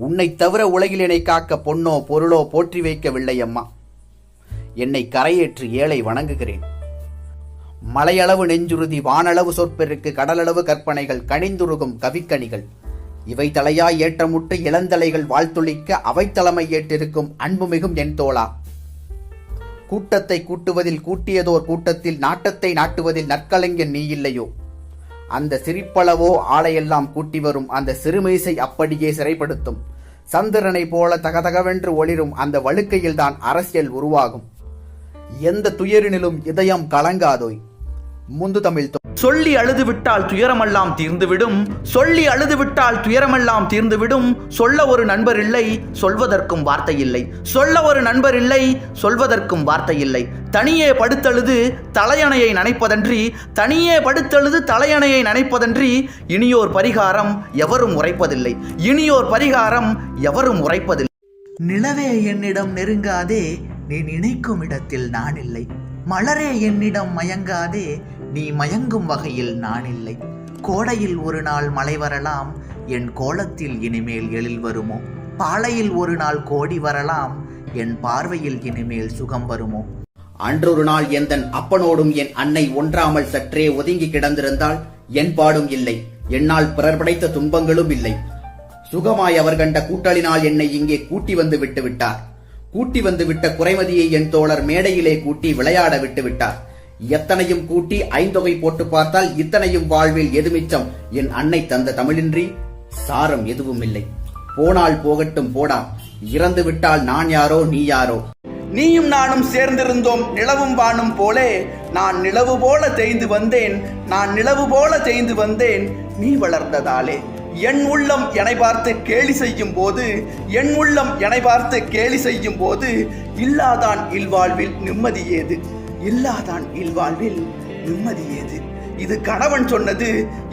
உன்னை தவிர உலகில் என்னை காக்க பொன்னோ பொருளோ போற்றி வைக்கவில்லை அம்மா. என்னை கரையேற்று ஏழை வணங்குகிறேன். மலையளவு நெஞ்சுறுதி, வானளவு சொற்பெருக்கு, கடலளவு கற்பனைகள், கனிந்துருகும் கவிக்கணிகள், இவை தலையாய் ஏற்றமுட்டு இளந்தலைகள் வாழ்த்துளிக்க அவைத்தலைமை ஏற்றிருக்கும் அன்புமிகும் என் தோளா. கூட்டத்தை கூட்டுவதில் கூட்டியதோர் கூட்டத்தில் நாட்டத்தை நாட்டுவதில் நற்கலைஞன் நீ இல்லையோ? அந்த சிரிப்பளவோ ஆளையெல்லாம் கூட்டி வரும் அந்த சிறுமீசை அப்படியே சிறைப்படுத்தும். சந்திரனை போல தகதகவென்று ஒளிரும் அந்த வழுக்கையில்தான் அரசியல் உருவாகும். எந்த துயரினிலும் இதயம் கலங்காதோய். முந்து தமிழ். சொல்லி அழுது விட்டால் துயரமெல்லாம் தீர்ந்துவிடும், சொல்லி அழுது விட்டால் துயரமெல்லாம் தீர்ந்துவிடும். சொல்ல ஒரு நண்பர் இல்லை, சொல்வதற்கும் வார்த்தை இல்லை, சொல்ல ஒரு நண்பர் இல்லை, சொல்வதற்கும் வார்த்தை இல்லை. தனியே படுத்தழுது தலையணையை நனைப்பதன்றி, தனியே படுத்தழுது தலையணையை நனைப்பதன்றி இனியோர் பரிகாரம் எவரும் உரைப்பதில்லை, இனியோர் பரிகாரம் எவரும் உரைப்பதில்லை. நிலவே என்னிடம் நெருங்காதே, நீ நினைக்கும் இடத்தில் நான் இல்லை. மலரே என்னிடம் மயங்காதே, நீ மயங்கும் வகையில் நான் இல்லை. கோடையில் ஒரு நாள் மழை வரலாம், என் கோலத்தில் இனிமேல் எழில் வருமோ. பாலையில் ஒரு நாள் கோடி வரலாம், என் பார்வையில் இனிமேல் சுகம் வருமோ. அன்றொரு நாள் எந்தன் அப்பனோடும் என் அன்னை ஒன்றாமல் சற்றே ஒதுங்கி கிடந்திருந்தால் என் பாடும் இல்லை, என்னால் பிறர் படைத்த துன்பங்களும் இல்லை. சுகமாய் அவர் கண்ட கூட்டலினால் என்னை இங்கே கூட்டி வந்து விட்டு விட்டார். கூட்டி வந்து விட்ட குறைமதியை என் தோழர் மேடையிலே கூட்டி விளையாட விட்டு விட்டார். எத்தனையும் கூட்டி ஐந்தொகை போட்டு பார்த்தால் இத்தனையும் வாழ்வில் எது மிச்சம்? என் அன்னை தந்த தமிழின்றி சாரம் எதுவும் இல்லை. போனால் போகட்டும் போடா, இறந்து விட்டால் நான் யாரோ நீ யாரோ. நீயும் நானும் சேர்ந்திருந்தோம் நிலவும் வானும் போலே, நான் நிலவு போல தேய்ந்து வந்தேன், நான் நிலவு போல தேய்ந்து வந்தேன் நீ வளர்ந்ததாலே. என் உள்ளம் என்னை பார்த்து கேலி செய்யும் போது, என் உள்ளம் என்னை பார்த்து கேலி செய்யும் போது இல்லாதான் இல்வாழ்வில் நிம்மதி ஏது, இல்லாதான் இல்வாழ்வில் நிம்மதி ஏது. இது கணவன் சொன்னது,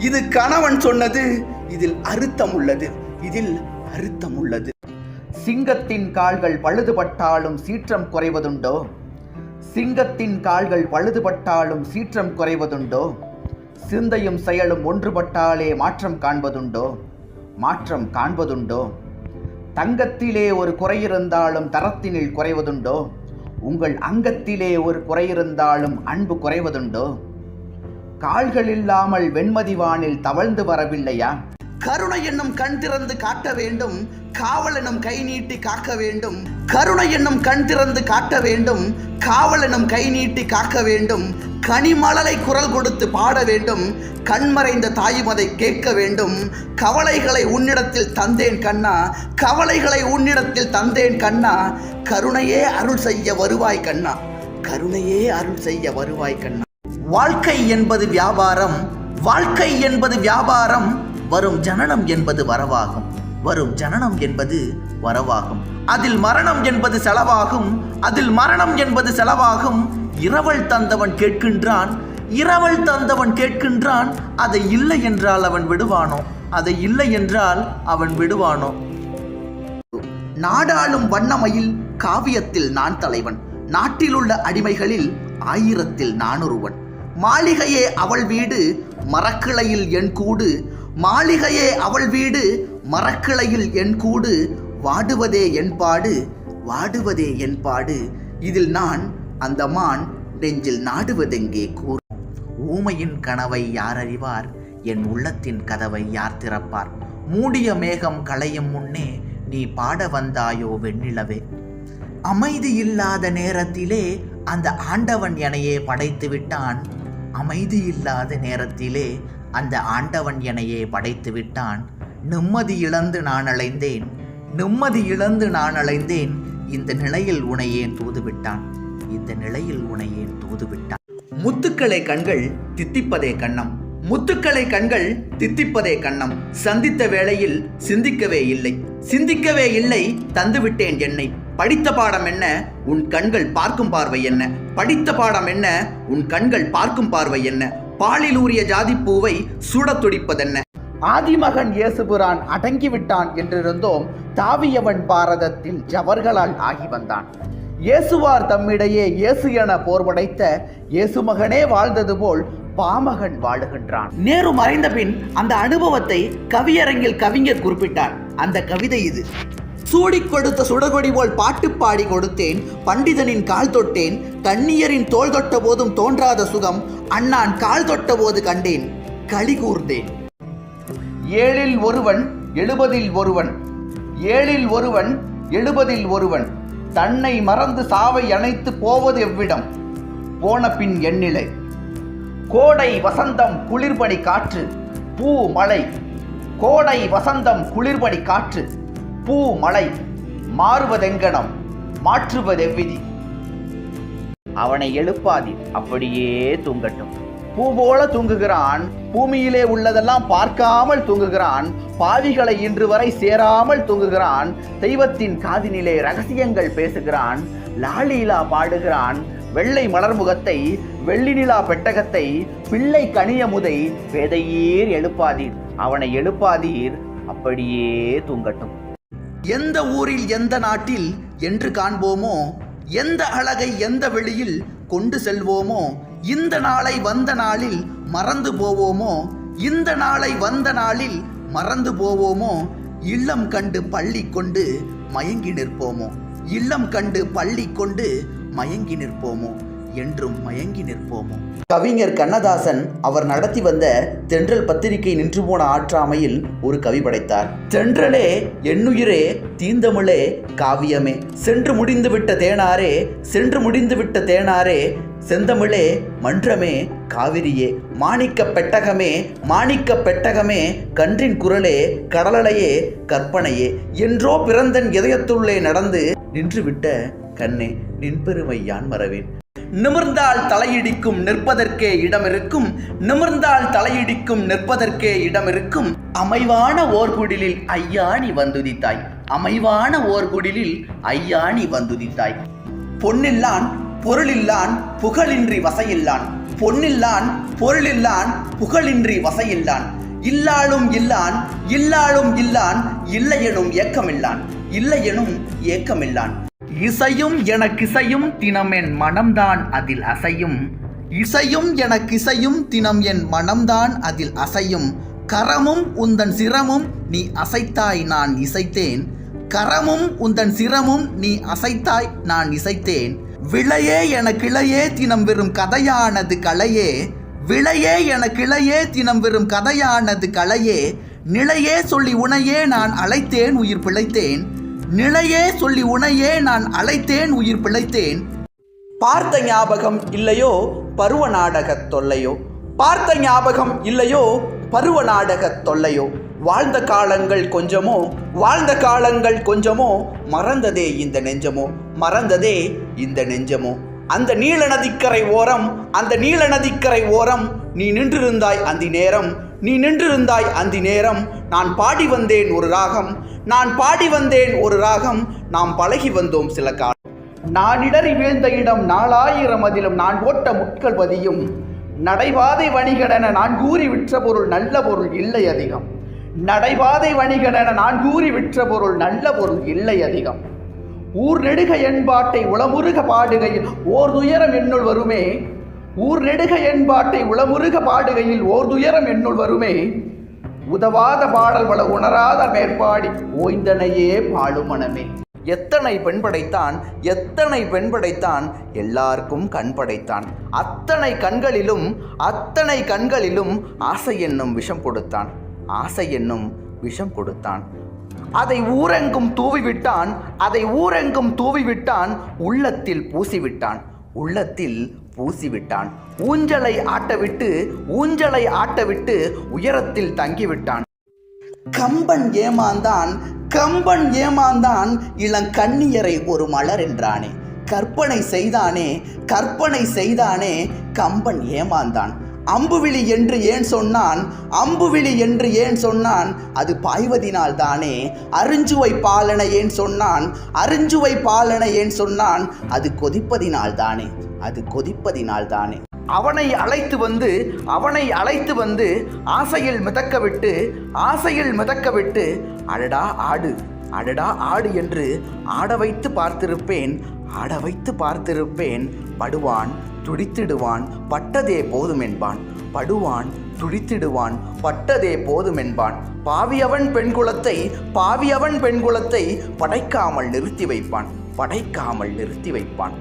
இது கணவன் சொன்னது, இதில் அர்த்தம் உள்ளது, இதில் அர்த்தம் உள்ளது. சிங்கத்தின் கால்கள் பழுதுபட்டாலும் சீற்றம் குறைவதுண்டோ, சிங்கத்தின் கால்கள் பழுதுபட்டாலும் சீற்றம் குறைவதுண்டோ. சிந்தையும் செயலும் ஒன்றுபட்டாலே மாற்றம் காண்பதுண்டோ, மாற்றம் காண்பதுண்டோ. தங்கத்திலே ஒரு குறையிருந்தாலும் தரத்தினில் குறைவதுண்டோ, உங்கள் அங்கத்திலே ஒரு குறையிருந்தாலும் அன்பு குறைவதுண்டோ. கால்கள் இல்லாமல் வெண்மதிவானில் தவழ்ந்து வரவில்லையா? கருணை என்னும் கண் திறந்து காட்ட வேண்டும், காவல் எனும் கை நீட்டி காக்க வேண்டும். கருணை என்னும் கண் திறந்து காட்ட வேண்டும், காவல் எனும் கை நீட்டி காக்க வேண்டும். கனிமலரை குரல் கொடுத்து பாட வேண்டும், கண்மறைந்த தாயுமதை கேட்க வேண்டும். கவலைகளை உன்னிடத்தில் தந்தேன் கண்ணா, கவலைகளை உன்னிடத்தில் தந்தேன் கண்ணா. கருணையே அருள் செய்ய வருவாய் கண்ணா, கருணையே அருள் செய்ய வருவாய் கண்ணா. வாழ்க்கை என்பது வியாபாரம், வாழ்க்கை என்பது வியாபாரம். வரும் ஜனனம் என்பது வரவாகும், வரும் ஜனனம் என்பது வரவாகும். அதில் மரணம் என்பது செலவாகும், அதில் மரணம் என்பது செலவாகும். இரவல் தந்தவன் கேட்கின்றான், இரவல் தந்தவன் கேட்கின்றான். அதை இல்லை என்றால் அவன் விடுவானோ, அதை இல்லை என்றால் அவன் விடுவானோ. நாடாளும் வண்ணமயில் காவியத்தில் நான் தலைவன், நாட்டில் உள்ள அடிமைகளில் 1000ல் நான் ஒருவன். மாளிகையே அவள் வீடு, மரக்கிளையில் என் கூடு, மாளிகையே அவள் வீடு, மரக்கிளையில் என் கூடு. வாடுவதே என் பாடு, வாடுவதே என் பாடு. இதில் நான் அந்த மான் நெஞ்சில் நாடுவதெங்கே கூறு. ஊமையின் கனவை யார் அறிவார், என் உள்ளத்தின் கதவை யார் திறப்பார். மூடிய மேகம் களையும் முன்னே நீ பாட வந்தாயோ வெண்ணிலவே. அமைதி இல்லாத நேரத்திலே அந்த ஆண்டவன் எனையே படைத்து விட்டான், அமைதி இல்லாத நேரத்திலே அந்த ஆண்டவன் எனையே படைத்து விட்டான். நிம்மதி இழந்து நான் அலைந்தேன், நிம்மதி இழந்து நான் அலைந்தேன். இந்த நிலையில் உனையேன் தூதுவிட்டான், இந்த நிலையில் உனையேன் தூதுவிட்டான். முத்துக்களை கண்கள் தித்திப்பதே கண்ணம், முத்துக்களை கண்கள் தித்திப்பதே கண்ணம். சந்தித்த வேளையில் சிந்திக்கவே இல்லை, சிந்திக்கவே இல்லை தந்துவிட்டேன் என்னை. படித்த பாடம் என்ன, உன் கண்கள் பார்க்கும் பார்வை என்ன, படித்த பாடம் என்ன, உன் கண்கள் பார்க்கும் பார்வை என்ன. பாலில் ஊறிய ஜாதிப்பூவை சூடத் துடிப்பதென்ன. ஆதிமகன் இயேசுபிரான் அடங்கிவிட்டான் என்றிருந்தோம், தாவியவன் பாரதத்தில் ஜவர்களால் ஆகி வந்தான். இயேசுவார் தம்மிடையே இயேசு என போர் படைத்த இயேசுமகனே வாழ்ந்தது போல் பாமகன் வாழுகின்றான். நேரு மறைந்த பின் அந்த அனுபவத்தை கவியரங்கில் கவிஞர் குறிப்பிட்டார். அந்த கவிதை இது: சூடிக் கொடுத்த சுடகொடி போல் பாட்டு பாடி கொடுத்தேன், பண்டிதனின் கால் தொட்டேன், கண்ணியரின் தோள் தொட்ட போதும் தோன்றாத சுகம் அண்ணான் கால் தொட்ட போது கண்டேன், களி கூர்ந்தேன். 7ல் ஒருவன் 70ல் ஒருவன், 7ல் ஒருவன் 70ல் ஒருவன். தன்னை மறந்து சாவை அணைத்து போவது எவ்விடம், போன பின் எண்ணிலை. கோடை வசந்தம் குளிர்பனி காற்று, பூ மழை. கோடை வசந்தம் குளிர்பனி காற்று, பூ மழை மாறுவதெங்கனம் மாற்றுவதெவ்விதி. அவனை எழுப்பாதீர், அப்படியே தூங்கட்டும். பூ போல தூங்குகிறான், பூமியிலே உள்ளதெல்லாம் பார்க்காமல் தூங்குகிறான், பாவிகளை இன்று வரை சேராமல் தூங்குகிறான், தெய்வத்தின் காதினிலே ரகசியங்கள் பேசுகிறான், லாலீலா பாடுகிறான், வெள்ளை மலர்முகத்தை வெள்ளி நிலா பெட்டகத்தை பிள்ளை கனியமுதை பேதையீர் எழுப்பாதீர், அவனை எழுப்பாதீர், அப்படியே தூங்கட்டும். எந்த ஊரில் எந்த நாட்டில் என்று காண்போமோ, எந்த அழகை எந்த வெளியில் கொண்டு செல்வோமோ, இந்த நாளை வந்த நாளில் மறந்து போவோமோ, இந்த நாளை வந்த நாளில் மறந்து போவோமோ, இல்லம் கண்டு பள்ளி கொண்டு மயங்கி நிற்போமோ, இல்லம் கண்டு பள்ளி கொண்டு மயங்கி நிற்போமோ, என்றும் மயங்கி நிற்போமோ. கவிஞர் கண்ணதாசன் அவர் நடத்தி வந்த தென்றல் பத்திரிகை நின்று போன ஆற்றாமையில் ஒரு கவி படைத்தார். தென்றலே என்னுயிரே தீந்தமிழே காவியமே, சென்று முடிந்துவிட்ட தேனாரே சென்று முடிந்துவிட்ட தேனாரே, செந்தமிழே மன்றமே காவிரியே, மாணிக்க பெட்டகமே மாணிக்க பெட்டகமே, கன்றின் குரலே கடலலையே கற்பனையே, என்றோ பிறந்தன் இதயத்துள்ளே நடந்து நின்றுவிட்ட கண்ணே நின் பெருமை யான் மறவேன். நிமிர்ந்தால் தலையிடிக்கும் நிற்பதற்கே இடமிருக்கும், நிமிர்ந்தால் தலையிடிக்கும் நிற்பதற்கே இடமிருக்கும், அமைவான ஓர்குடிலில் ஐயாணி வந்துதித்தாய், அமைவான ஓர்குடிலில் ஐயாணி வந்துதித்தாய். பொன்னில்லான் பொருளில்லான் புகழின்றி வசையில்லான், பொன்னில்லான் பொருளில்லான் புகழின்றி வசையில்லான், இல்லாளும் இல்லான் இல்லாளும் இல்லான், இல்லையெனும் ஏக்கமில்லான் இல்லையெனும் ஏக்கமில்லான். இசையும் எனக்கிசையும் தினம் என் மனம்தான் அதில் அசையும், இசையும் எனக்கிசையும் தினம் என் மனம்தான் அதில் அசையும், கரமும் உந்தன் சிரமும் நீ அசைத்தாய் நான் இசைத்தேன், கரமும் உந்தன் சிரமும் நீ அசைத்தாய் நான் இசைத்தேன், விளையே என கிளையே தினம் வெறும் கதையானது கலையே, விளையே என கிளையே தினம் வெறும் கதையானது கலையே, நிலையே சொல்லி உனையே நான் அழைத்தேன் உயிர் பிழைத்தேன், நிலையே சொல்லி உனையே நான் அழைத்தேன் உயிர் பிழைத்தேன். பார்த்த ஞாபகம் இல்லையோ பருவ நாடகத் தொல்லையோ, பார்த்த ஞாபகம் இல்லையோ பருவ நாடகத் தொல்லையோ, வாழ்ந்த காலங்கள் கொஞ்சமோ வாழ்ந்த காலங்கள் கொஞ்சமோ, மறந்ததே இந்த நெஞ்சமோ மறந்ததே இந்த நெஞ்சமோ. அந்த நீல நதிக்கரை ஓரம் அந்த நீல நதிக்கரை ஓரம் நீ நின்றிருந்தாய் அந்தி நேரம், நீ நின்றிருந்தாய் அந்தி நேரம், நான் பாடி வந்தேன் ஒரு ராகம் நான் பாடி வந்தேன் ஒரு ராகம், நாம் பழகி வந்தோம் சில காலம். நான் இடறி வீழ்ந்த இடம் 4000 அதிலும் நான் ஓட்ட முட்கள் பதியும், நடைபாதை வணிகனென நான் கூறி விற்ற பொருள் நல்ல பொருள் இல்லை அதிகம், நடைபாதை வணிகனென நான் கூறி விற்ற பொருள் நல்ல பொருள் இல்லை அதிகம். ஊர் நெடுக என்பாட்டை உளமுருக பாடுகையில் ஓர் துயரம் என்னுள் வருமே, ஊர் நெடுக என்பாட்டை உளமுருக பாடுகையில் ஓர் துயரம் என்னுள் வருமே, உதவாத பாடல் பல உணராத மேற்பாடி ஓய்ந்தனையே பாடும் மனமே. எத்தனை பெண் படைத்தான் எத்தனை பெண் படைத்தான், எல்லாருக்கும் கண் படைத்தான், அத்தனை கண்களிலும் ஆசை என்னும் விஷம் கொடுத்தான், ஆசை என்னும் விஷம் கொடுத்தான். அதை ஊரெங்கும் தூவிவிட்டான் அதை ஊரெங்கும் தூவிவிட்டான், உள்ளத்தில் பூசிவிட்டான் உள்ளத்தில் பூசிவிட்டான், ஊஞ்சலை ஆட்டவிட்டு உயரத்தில் தங்கிவிட்டான். கம்பன் ஏமாந்தான் இளங்கண்ணியரை ஒரு மலர் என்றானே, கற்பனை செய்தானே கம்பன் ஏமாந்தான். அம்புவிழி என்று ஏன் சொன்னான் அது பாய்வதினால் தானே, அருஞ்சுவை பாலனை ஏன் சொன்னான் அது கொதிப்பதினால் தானே. அவனை அழைத்து வந்து ஆசையில் மிதக்க விட்டு அடடா ஆடு என்று ஆட வைத்து பார்த்திருப்பேன், படுவான் துடித்திடுவான் பட்டதே போதும் என்பான், படுவான் துடித்திடுவான் பட்டதே போதும் என்பான். பாவியவன் பெண் குலத்தை படைக்காமல் நிறுத்தி வைப்பான்.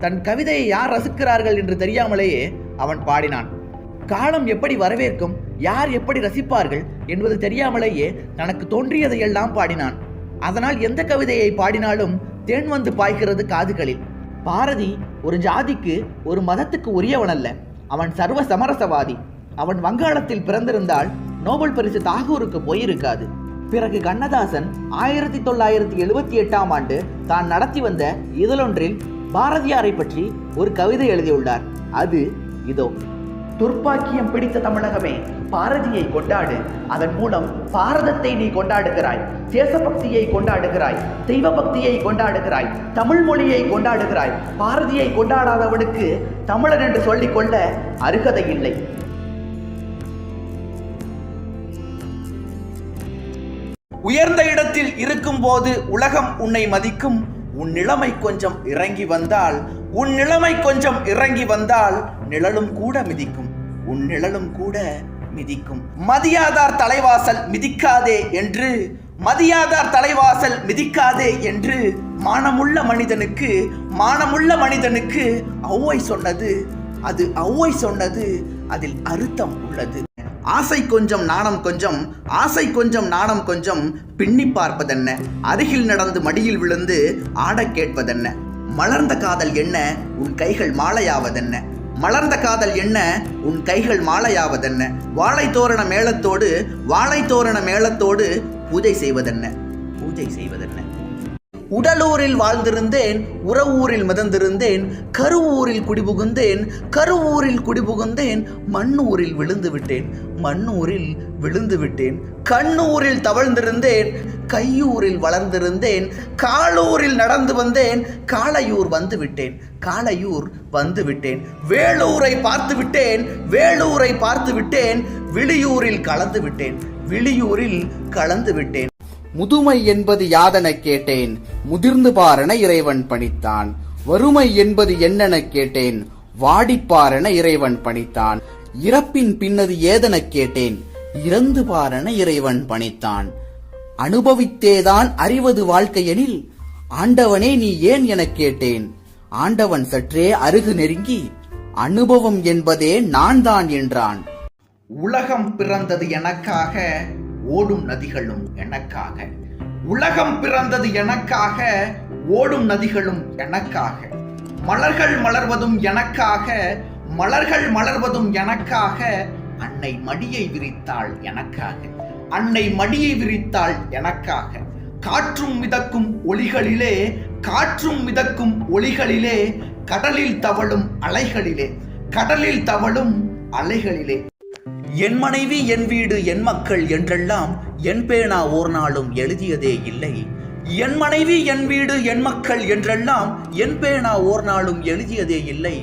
தன் கவிதையை யார் ரசிக்கிறார்கள் என்று தெரியாமலேயே அவன் பாடினான். காலம் எப்படி வரவேற்கும், யார் எப்படி ரசிப்பார்கள் என்பது தெரியாமலேயே தனக்கு தோன்றியதையெல்லாம் பாடினான். அதனால் எந்த கவிதையை பாடினாலும் தேன் வந்து பாய்கிறது காதுகளில். பாரதி ஒரு ஜாதிக்கு ஒரு மதத்துக்கு உரியவன் அல்ல, அவன் சர்வ சமரசவாதி. அவன் வங்காளத்தில் பிறந்திருந்தால் நோபல் பரிசு தாகூருக்கு போயிருக்காது. பிறகு கண்ணதாசன் 1978ஆம் ஆண்டு தான் நடத்தி வந்த இதழொன்றில் பாரதியாரை பற்றி ஒரு கவிதை எழுதியுள்ளார். அது இதோ: துர்ப்பாக்கியம் பிடித்த தமிழகமே, பாரதியை கொண்டாடு. அதன் மூலம் பாரதத்தை நீ கொண்டாடுகிறாய், தேசபக்தியை கொண்டாடுகிறாய், தெய்வ பக்தியை கொண்டாடுகிறாய், தமிழ் மொழியை கொண்டாடுகிறாய். பாரதியை கொண்டாடாதவனுக்கு தமிழன் என்று சொல்லிக்கொள்ள அருகதை இல்லை. உயர்ந்த இடத்தில் இருக்கும் போது உலகம் உன்னை மதிக்கும். உன் நிலைமை கொஞ்சம் இறங்கி வந்தால் நிழலும் கூட மிதிக்கும். உன் நிழலும் கூட மிதிக்கும். மதியாதார் தலைவாசல் மிதிக்காதே என்று மானமுள்ள மனிதனுக்கு ஔவை சொன்னது. அதில் அர்த்தம் உள்ளது. ஆசை கொஞ்சம் நாணம் கொஞ்சம் பின்னி பார்ப்பதென்ன? அருகில் நடந்து மடியில் விழுந்து ஆடக் கேட்பதென்ன? மலர்ந்த காதல் என்ன உன் கைகள் மாலையாவதென்ன? வாழை தோரண மேளத்தோடு பூஜை செய்வதென்ன? உடலூரில் வாழ்ந்திருந்தேன், உறவூரில் மிதந்திருந்தேன், கருவூரில் குடிபுகுந்தேன், மண்ணூரில் விழுந்து விட்டேன், கண்ணூரில் தவழ்ந்திருந்தேன், கையூரில் வளர்ந்திருந்தேன், காலூரில் நடந்து வந்தேன், காளையூர் வந்து விட்டேன், வேலூரை பார்த்து விட்டேன், விளியூரில் கலந்து விட்டேன். முதுமை என்பது யாதெனக் கேட்டேன், முதிர்ந்து பாரென இறைவன் பணித்தான். வறுமை என்பது என்னெனக் கேட்டேன், வாடிப்பாரென இறைவன் பணித்தான். இறப்பின் பின்னது ஏதெனக் கேட்டேன், இறந்து பாரென இறைவன் பணித்தான். அனுபவித்தேதான் அறிவது வாழ்க்கையெனில், ஆண்டவனே நீ ஏன் எனக் கேட்டேன். ஆண்டவன் சற்றே அருகு நெருங்கி, அனுபவம் என்பதே நான் தான் என்றான். உலகம் பிறந்தது எனக்காக, ஓடும் நதிகளும் எனக்காக. உலகம் பிறந்தது எனக்காக, ஓடும் நதிகளும் எனக்காக. மலர்கள் மலர்வதும் எனக்காக, அன்னை மடியை விரித்தாள் எனக்காக. காற்றும் மிதக்கும் ஒளிகளிலே, கடலில் தவழும் அலைகளிலே. என் மனைவி, என் வீடு, என் மக்கள் என்றெல்லாம் என் பேனா ஓர் நாளும் எழுதியதே இல்லை. என் மனைவி, என் வீடு, என் மக்கள் என்றெல்லாம் என் பேனா ஓர் நாளும் எழுதியதே இல்லை.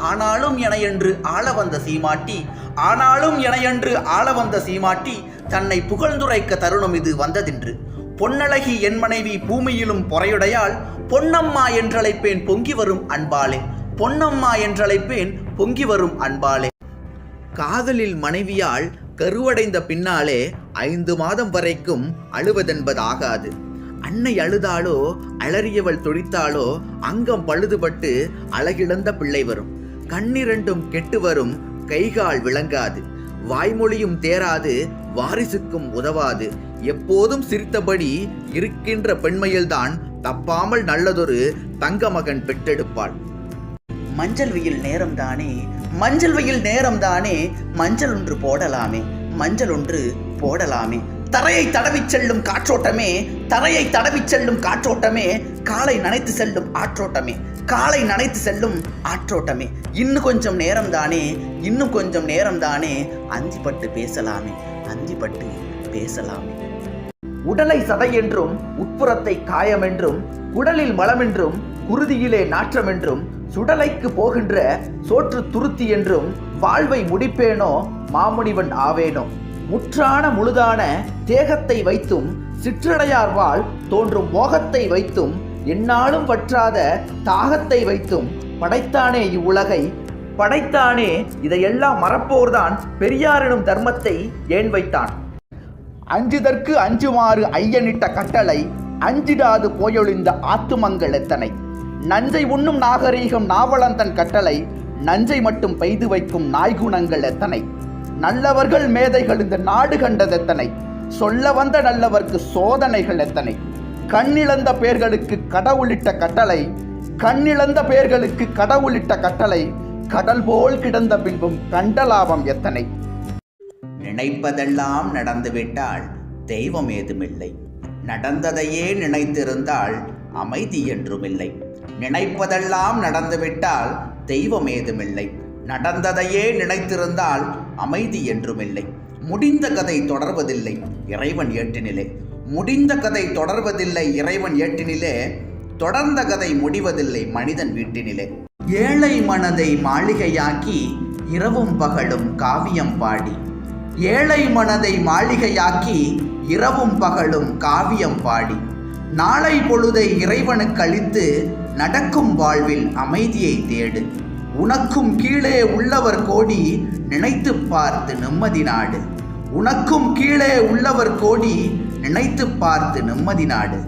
ஆனாலும் எனையென்று ஆள வந்த சீமாட்டி தன்னை புகழ்ந்துரைக்க தருணம் இது வந்ததென்று. பொன்னழகி என் மனைவி பூமியிலும் பொறையுடையாள், பொன்னம்மா என்றழைப்பேன் பொங்கி வரும் அன்பாலே. காதலில் மனைவியால் கருவடைந்த பின்னாலே 5 மாதம் வரைக்கும் அழுவதென்பதாகாது. அன்னை அழுதாலோ, அலறியவள் துடித்தாலோ அங்கம் பழுதுபட்டு அழகிழந்த பிள்ளை வரும். கண்ணிரண்டும் கெட்டு வரும், கைகால் விளங்காது, வாய்மொழியும் தேராது, வாரிசுக்கும் உதவாது. எப்போதும் சிரித்தபடி இருக்கின்ற பெண்மையில்தான் தப்பாமல் நல்லதொரு தங்க மகன் பெற்றெடுப்பாள். மஞ்சள் வெயில் நேரம்தானே, மஞ்சள் ஒன்று போடலாமே. தரையை தடவிச் செல்லும் காற்றோட்டமே, காலை நனைத்து செல்லும் ஆற்றோட்டமே. இன்னும் கொஞ்சம் நேரம் தானே, அந்திப்பட்டு பேசலாமே. உடலை சதை என்றும், உட்புறத்தை காயம் என்றும், குடலில் மலம் என்றும், குருதியிலே நாற்றம் என்றும், சுடலைக்கு போகின்ற சோற்று துருத்தி என்றும், வாழ்வை முடிப்பேனோ மாமுனிவன் ஆவேனோ. முற்றான முழுதான தேகத்தை வைத்தும், சிற்றடையார் வாழ் தோன்றும் மோகத்தை வைத்தும், எந்நாளும் வற்றாத தாகத்தை வைத்தும் படைத்தானே இவ்வுலகை. இதையெல்லாம் மறப்போர்தான் பெரியாரெனும் தர்மத்தை ஏன் வைத்தான். அஞ்சுதற்கு அஞ்சுமாறு ஐயனிட்ட கட்டளை, அஞ்சிடாது போயொழிந்த ஆத்துமங்கள் எத்தனை. நஞ்சை உண்ணும் நாகரீகம் நாவலந்தன் கட்டளை, நஞ்சை மட்டும் பெய்து வைக்கும் நாய்குணங்கள் எத்தனை. நல்லவர்கள் மேதைகள் இந்த நாடு கண்டதெத்தனை, சொல்ல வந்த நல்லவர்க்கு சோதனைகள் எத்தனை. கண்ணிழந்த பேர்களுக்கு கடவுளிட்ட கட்டளை, கடல் போல் கிடந்த பின்பும் கண்டலாபம் எத்தனை. நினைப்பதெல்லாம் நடந்துவிட்டால் தெய்வம் ஏதுமில்லை. நடந்ததையே நினைத்திருந்தால் அமைதி என்றுமில்லை. நினைப்பதெல்லாம் நடந்துவிட்டால் தெய்வம் ஏதுமில்லை. நடந்ததையே நினைத்திருந்தால் அமைதி என்றுமில்லை. முடிந்த கதை தொடர்வதில்லை இறைவன் ஏட்டினிலே. முடிந்த கதை தொடர்வதில்லை இறைவன் ஏட்டினிலே. தொடர்ந்த கதை முடிவதில்லை மனிதன் வீட்டினிலே. ஏழை மனதை மாளிகையாக்கி இரவும் பகலும் காவியம் பாடி. ஏழை மனதை மாளிகையாக்கி இரவும் பகலும் காவியம் பாடி. நாளை பொழுதை இறைவனுக்கு அளித்து நடக்கும் வாழ்வில் அமைதியை தேடு. உனக்கும் கீழே உள்ளவர் கோடி நினைத்து பார்த்து நிம்மதி நாடு. உனக்கும் கீழே உள்ளவர் கோடி நினைத்து பார்த்து நிம்மதி நாடு.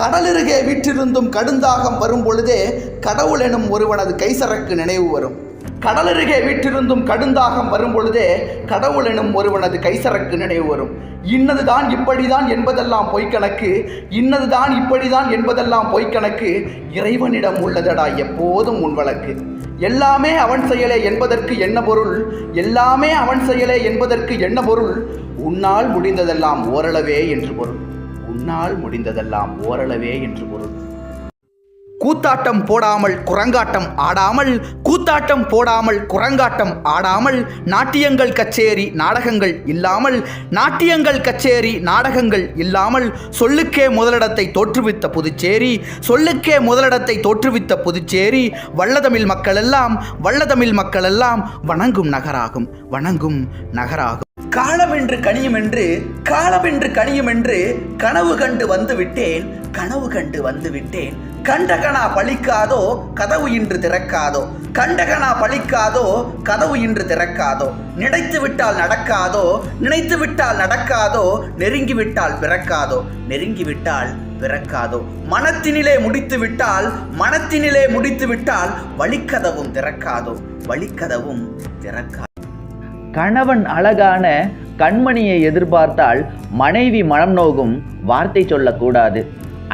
கடலருகே விற்றிருந்தும் கடுந்தாகம் வரும் பொழுதே கடவுள் எனும் ஒருவனது கைசரக்கு நினைவு வரும். கடலருகே விற்றிருந்தும் கடுந்தாகம் வரும் பொழுதே கடவுள் எனும் ஒருவனது கைசரக்கு நினைவு வரும். இன்னதுதான் இப்படிதான் என்பதெல்லாம் பொய்க்கணக்கு. இன்னதுதான் இப்படிதான் என்பதெல்லாம் பொய்க்கணக்கு. இறைவனிடம் உள்ளதடா எப்போதும் உன் வழக்கு. எல்லாமே அவன் செயலே என்பதற்கு என்ன பொருள்? எல்லாமே அவன் செயலே என்பதற்கு என்ன பொருள்? உன்னால் முடிந்ததெல்லாம் ஓரளவே என்று பொருள். உன்னால் முடிந்ததெல்லாம் ஓரளவே என்று பொருள். கூத்தாட்டம் போடாமல் குரங்காட்டம் ஆடாமல், கூத்தாட்டம் போடாமல் குரங்காட்டம் ஆடாமல், நாட்டியங்கள் கச்சேரி நாடகங்கள் இல்லாமல், நாட்டியங்கள் கச்சேரி நாடகங்கள் இல்லாமல், சொல்லுக்கே முதலிடத்தை தோற்றுவித்த புதுச்சேரி, சொல்லுக்கே முதலிடத்தை தோற்றுவித்த புதுச்சேரி, வல்லதமிழ் மக்களெல்லாம் வல்லதமிழ் மக்களெல்லாம் வணங்கும் நகராகும், வணங்கும் நகராகும். காலமென்று கனியுமென்று காலமென்று கனியுமென்று கனவு கண்டு வந்து விட்டேன், கனவு கண்டு வந்து விட்டேன். கண்டகனா பழிக்காதோ கதவு இன்று திறக்காதோ, கண்டகனா பழிக்காதோ கதவு இன்று திறக்காதோ. நினைத்து விட்டால் நடக்காதோ, நினைத்து விட்டால் நடக்காதோ. நெருங்கி விட்டால் பிறக்காதோ, நெருங்கி விட்டால் பிறக்காதோ. மனத்தினிலே முடித்து விட்டால், மனத்தினிலே முடித்து விட்டால் வழிக்கதவும் திறக்காதோ, வழிக்கதவும் திறக்காதோ. கணவன் அழகான கண்மணியை எதிர்பார்த்தால் மனைவி மனம் நோகும் வார்த்தை சொல்லக்கூடாது.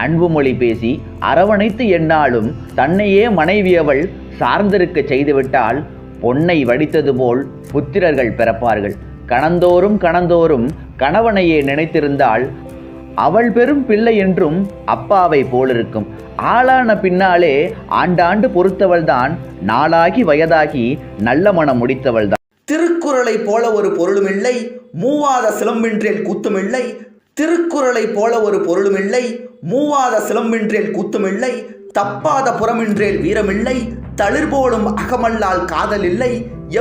அன்பு மொழி பேசி அரவணைத்து எந்நாளும் தன்னையே மனைவி அவள் சார்ந்திருக்க செய்துவிட்டால் பொன்னை வடித்தது போல் புத்திரர்கள் பிறப்பார்கள். கணந்தோறும் கணந்தோறும் கணவனையே நினைத்திருந்தால் அவள் பெரும் பிள்ளை என்றும் அப்பாவை போலிருக்கும். ஆளான பின்னாலே ஆண்டாண்டு பொறுத்தவள்தான், நாளாகி வயதாகி நல்ல மனம் முடித்தவள்தான். திருக்குறளை போல ஒரு பொருளுமில்லை, மூவாத சிலம்பின்றேல் கூத்துமில்லை. திருக்குறளை போல ஒரு பொருளுமில்லை, மூவாத சிலம்பின்றேல் கூத்துமில்லை. தப்பாத புறமின்றேல் வீரமில்லை, தளிர்போலும் அகமல்லால் காதல் இல்லை.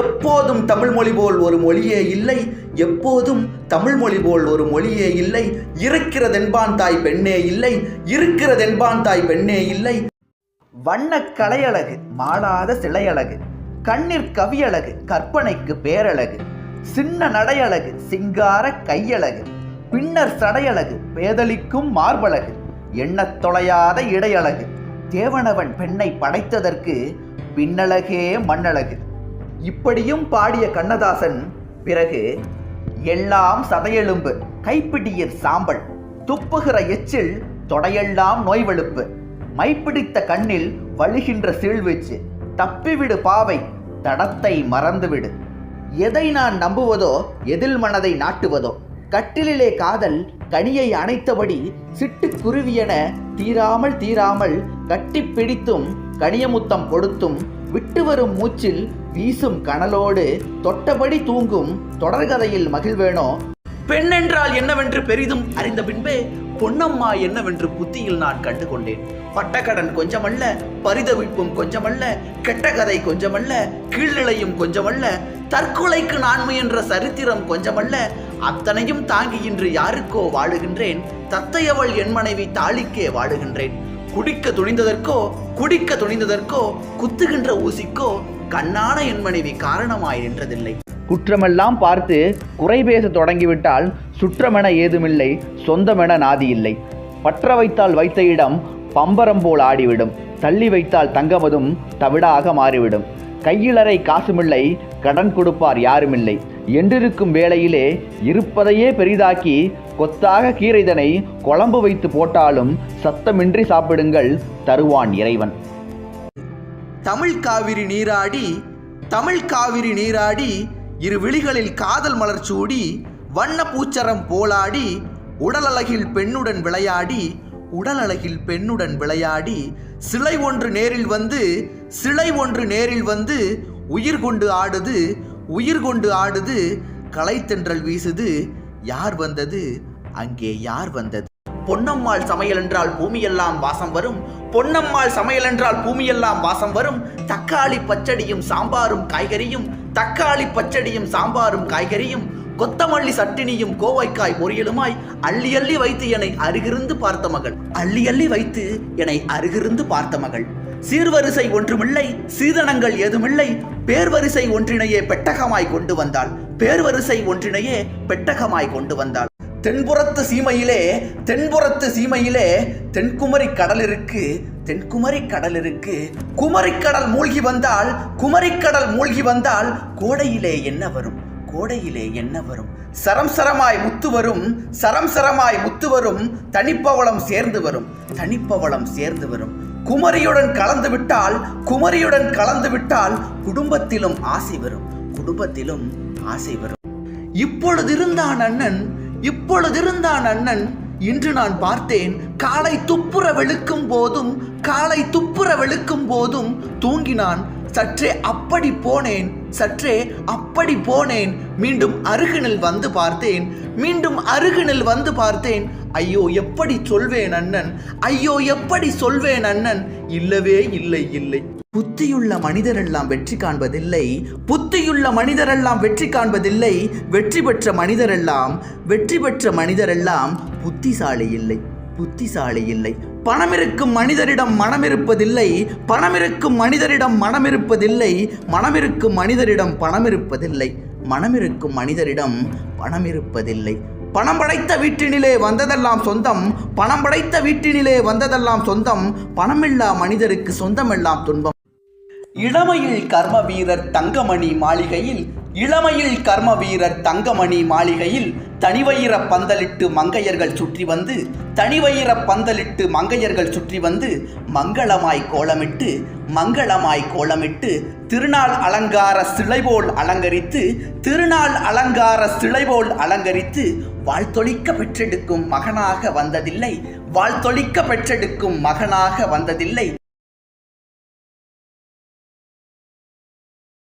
எப்போதும் தமிழ்மொழி போல் ஒரு மொழியே இல்லை, எப்போதும் தமிழ்மொழி போல் ஒரு மொழியே இல்லை. இருக்கிறதென்பான் தாய் பெண்ணே இல்லை, இருக்கிறதென்பான் தாய் பெண்ணே இல்லை. வண்ண கலையழகு மாளாத சிலையழகு, கண்ணிற் கவியழகு கற்பனைக்கு பேரழகு, சின்ன நடையழகு சிங்கார கையழகு, பின்னர் சடையழகு பேதலிக்கும் மார்பழகு, எண்ணத் தொலையாத இடையழகு. தேவனவன் பெண்ணை படைத்ததற்கு பின்னழகே மண்ணழகு. இப்படியும் பாடிய கண்ணதாசன் பிறகு எல்லாம் சதையெலும்பு கைப்பிடியிற் சாம்பல், துப்புகிற எச்சில் தொடையெல்லாம் நோய் வெளுப்பு, மைப்பிடித்த கண்ணில் வழிகின்ற சீழ்வீச்சு, தப்பிவிடு பாவை தடத்தை மறந்துவிடு. எதை நான் நம்புவதோ எதில் மனதை நாட்டுவதோ, கட்டிலே காதல் கனியை அணைத்தபடி சிட்டுக்குருவியென தீராமல் தீராமல் கட்டி பிடித்தும் கனியமுத்தம் கொடுத்தும் விட்டு வரும் மூச்சில் வீசும் கனலோடு தொட்டபடி தூங்கும் தொடர்கதையில் மகிழ்வேனோ. பெண்ணென்றால் என்னவென்று பெரிதும் அறிந்த பின்பே பொன்னம்மா என்னவென்று புத்தியில் நான் கண்டுகொண்டேன். பட்டக்கடன் கொஞ்சமல்ல, பரிதவிப்பும் கொஞ்சமல்ல, கெட்ட கதை கொஞ்சமல்ல, கீழ்நிலையும் கொஞ்சமல்ல, தற்கொலைக்கு நான் முயன்ற சரித்திரம் கொஞ்சமல்ல. அத்தனையும் தாங்கி இன்று யாருக்கோ வாழுகின்றேன். தத்தையவள் என் மனைவி தாளிக்கே வாழுகின்றேன். குடிக்க துணிந்ததற்கோ குடிக்க துணிந்ததற்கோ குத்துகின்ற ஊசிக்கோ கண்ணான என் மனைவி காரணமாய் நின்றதில்லை. குற்றமெல்லாம் பார்த்து குறை பேச தொடங்கிவிட்டால் சுற்றமென ஏதுமில்லை, சொந்தமென நாதி இல்லை. பற்ற வைத்தால் வைத்த இடம் பம்பரம் போல் ஆடிவிடும், தள்ளி வைத்தால் தங்கமதும் தவிடாக மாறிவிடும். கையிலறை காசுமில்லை, கடன் கொடுப்பார் யாருமில்லை என்றிருக்கும் வேளையிலே இருப்பதையே பெரிதாக்கி கொத்தாக கீரைதனை குழம்பு வைத்து போட்டாலும் சத்தமின்றி சாப்பிடுங்கள், தருவான் இறைவன். தமிழ் காவிரி நீராடி, தமிழ் காவிரி நீராடி, இரு விழிகளில் காதல் மலர் சூடி, வண்ண பூச்சரம் போலாடி உடலழகில் பெண்ணுடன் விளையாடி உடலழகில் பெண்ணுடன் விளையாடி சிலை ஒன்று நேரில் வந்து உயிர் கொண்டு ஆடுது கலைத்தென்றல் வீசுது யார் வந்தது அங்கே யார் வந்தது. பொன்னம்மாள் சமையல் என்றால் பூமியெல்லாம் வாசம் வரும், பொன்னம்மாள் சமையல் என்றால் பூமியெல்லாம் வாசம் வரும். தக்காளி பச்சடியும் சாம்பாரும் காய்கறியும் கொத்தமல்லி சட்டினியும் கோவைக்காய் பொரியலுமாய் அள்ளி அள்ளி வைத்து என்னை அருகிருந்து பார்த்த மகள். சீர்வரிசை ஒன்றுமில்லை, சீதனங்கள் ஏதுமில்லை, பேர்வரிசை ஒன்றினையே பெட்டகமாய் கொண்டு வந்தாள். தென்புறத்து சீமையிலே தென்குமரி கடல் இருக்கு, குமரிக்கடல் மூழ்கி வந்தால் கோடையிலே என்ன வரும். சரம் சரமாய் முத்து வரும், தனிப்பவளம் சேர்ந்து வரும். குமரியுடன் கலந்து விட்டால் குடும்பத்திலும் ஆசை வரும். இப்பொழுதிருந்தான் அண்ணன், இன்று நான் பார்த்தேன். காலை துப்புர வெளுக்கும் போதும் தூங்கினான். சற்றே அப்படி போனேன். மீண்டும் அருகினில் வந்து பார்த்தேன். ஐயோ எப்படி சொல்வேன் அண்ணன், இல்லவே இல்லை. புத்தியுள்ள மனிதரெல்லாம் வெற்றி காண்பதில்லை. வெற்றி பெற்ற மனிதரெல்லாம் புத்திசாலி இல்லை. பணமிருக்கும் மனிதரிடம் மனமிருப்பதில்லை. மனமிருக்கும் மனிதரிடம் பணமிருப்பதில்லை. பணம் படைத்த வீட்டினிலே வந்ததெல்லாம் சொந்தம். பணமில்லா மனிதருக்கு சொந்தமெல்லாம் துன்பம். இளமையில் கர்ம வீரர் தங்கமணி மாளிகையில் தனிவயிர பந்தலிட்டு மங்கையர்கள் சுற்றி வந்து மங்களமாய் கோலமிட்டு திருநாள் அலங்கார சிலைபோல் அலங்கரித்து வாழ்த்தொழிக்க பெற்றெடுக்கும் மகனாக வந்ததில்லை.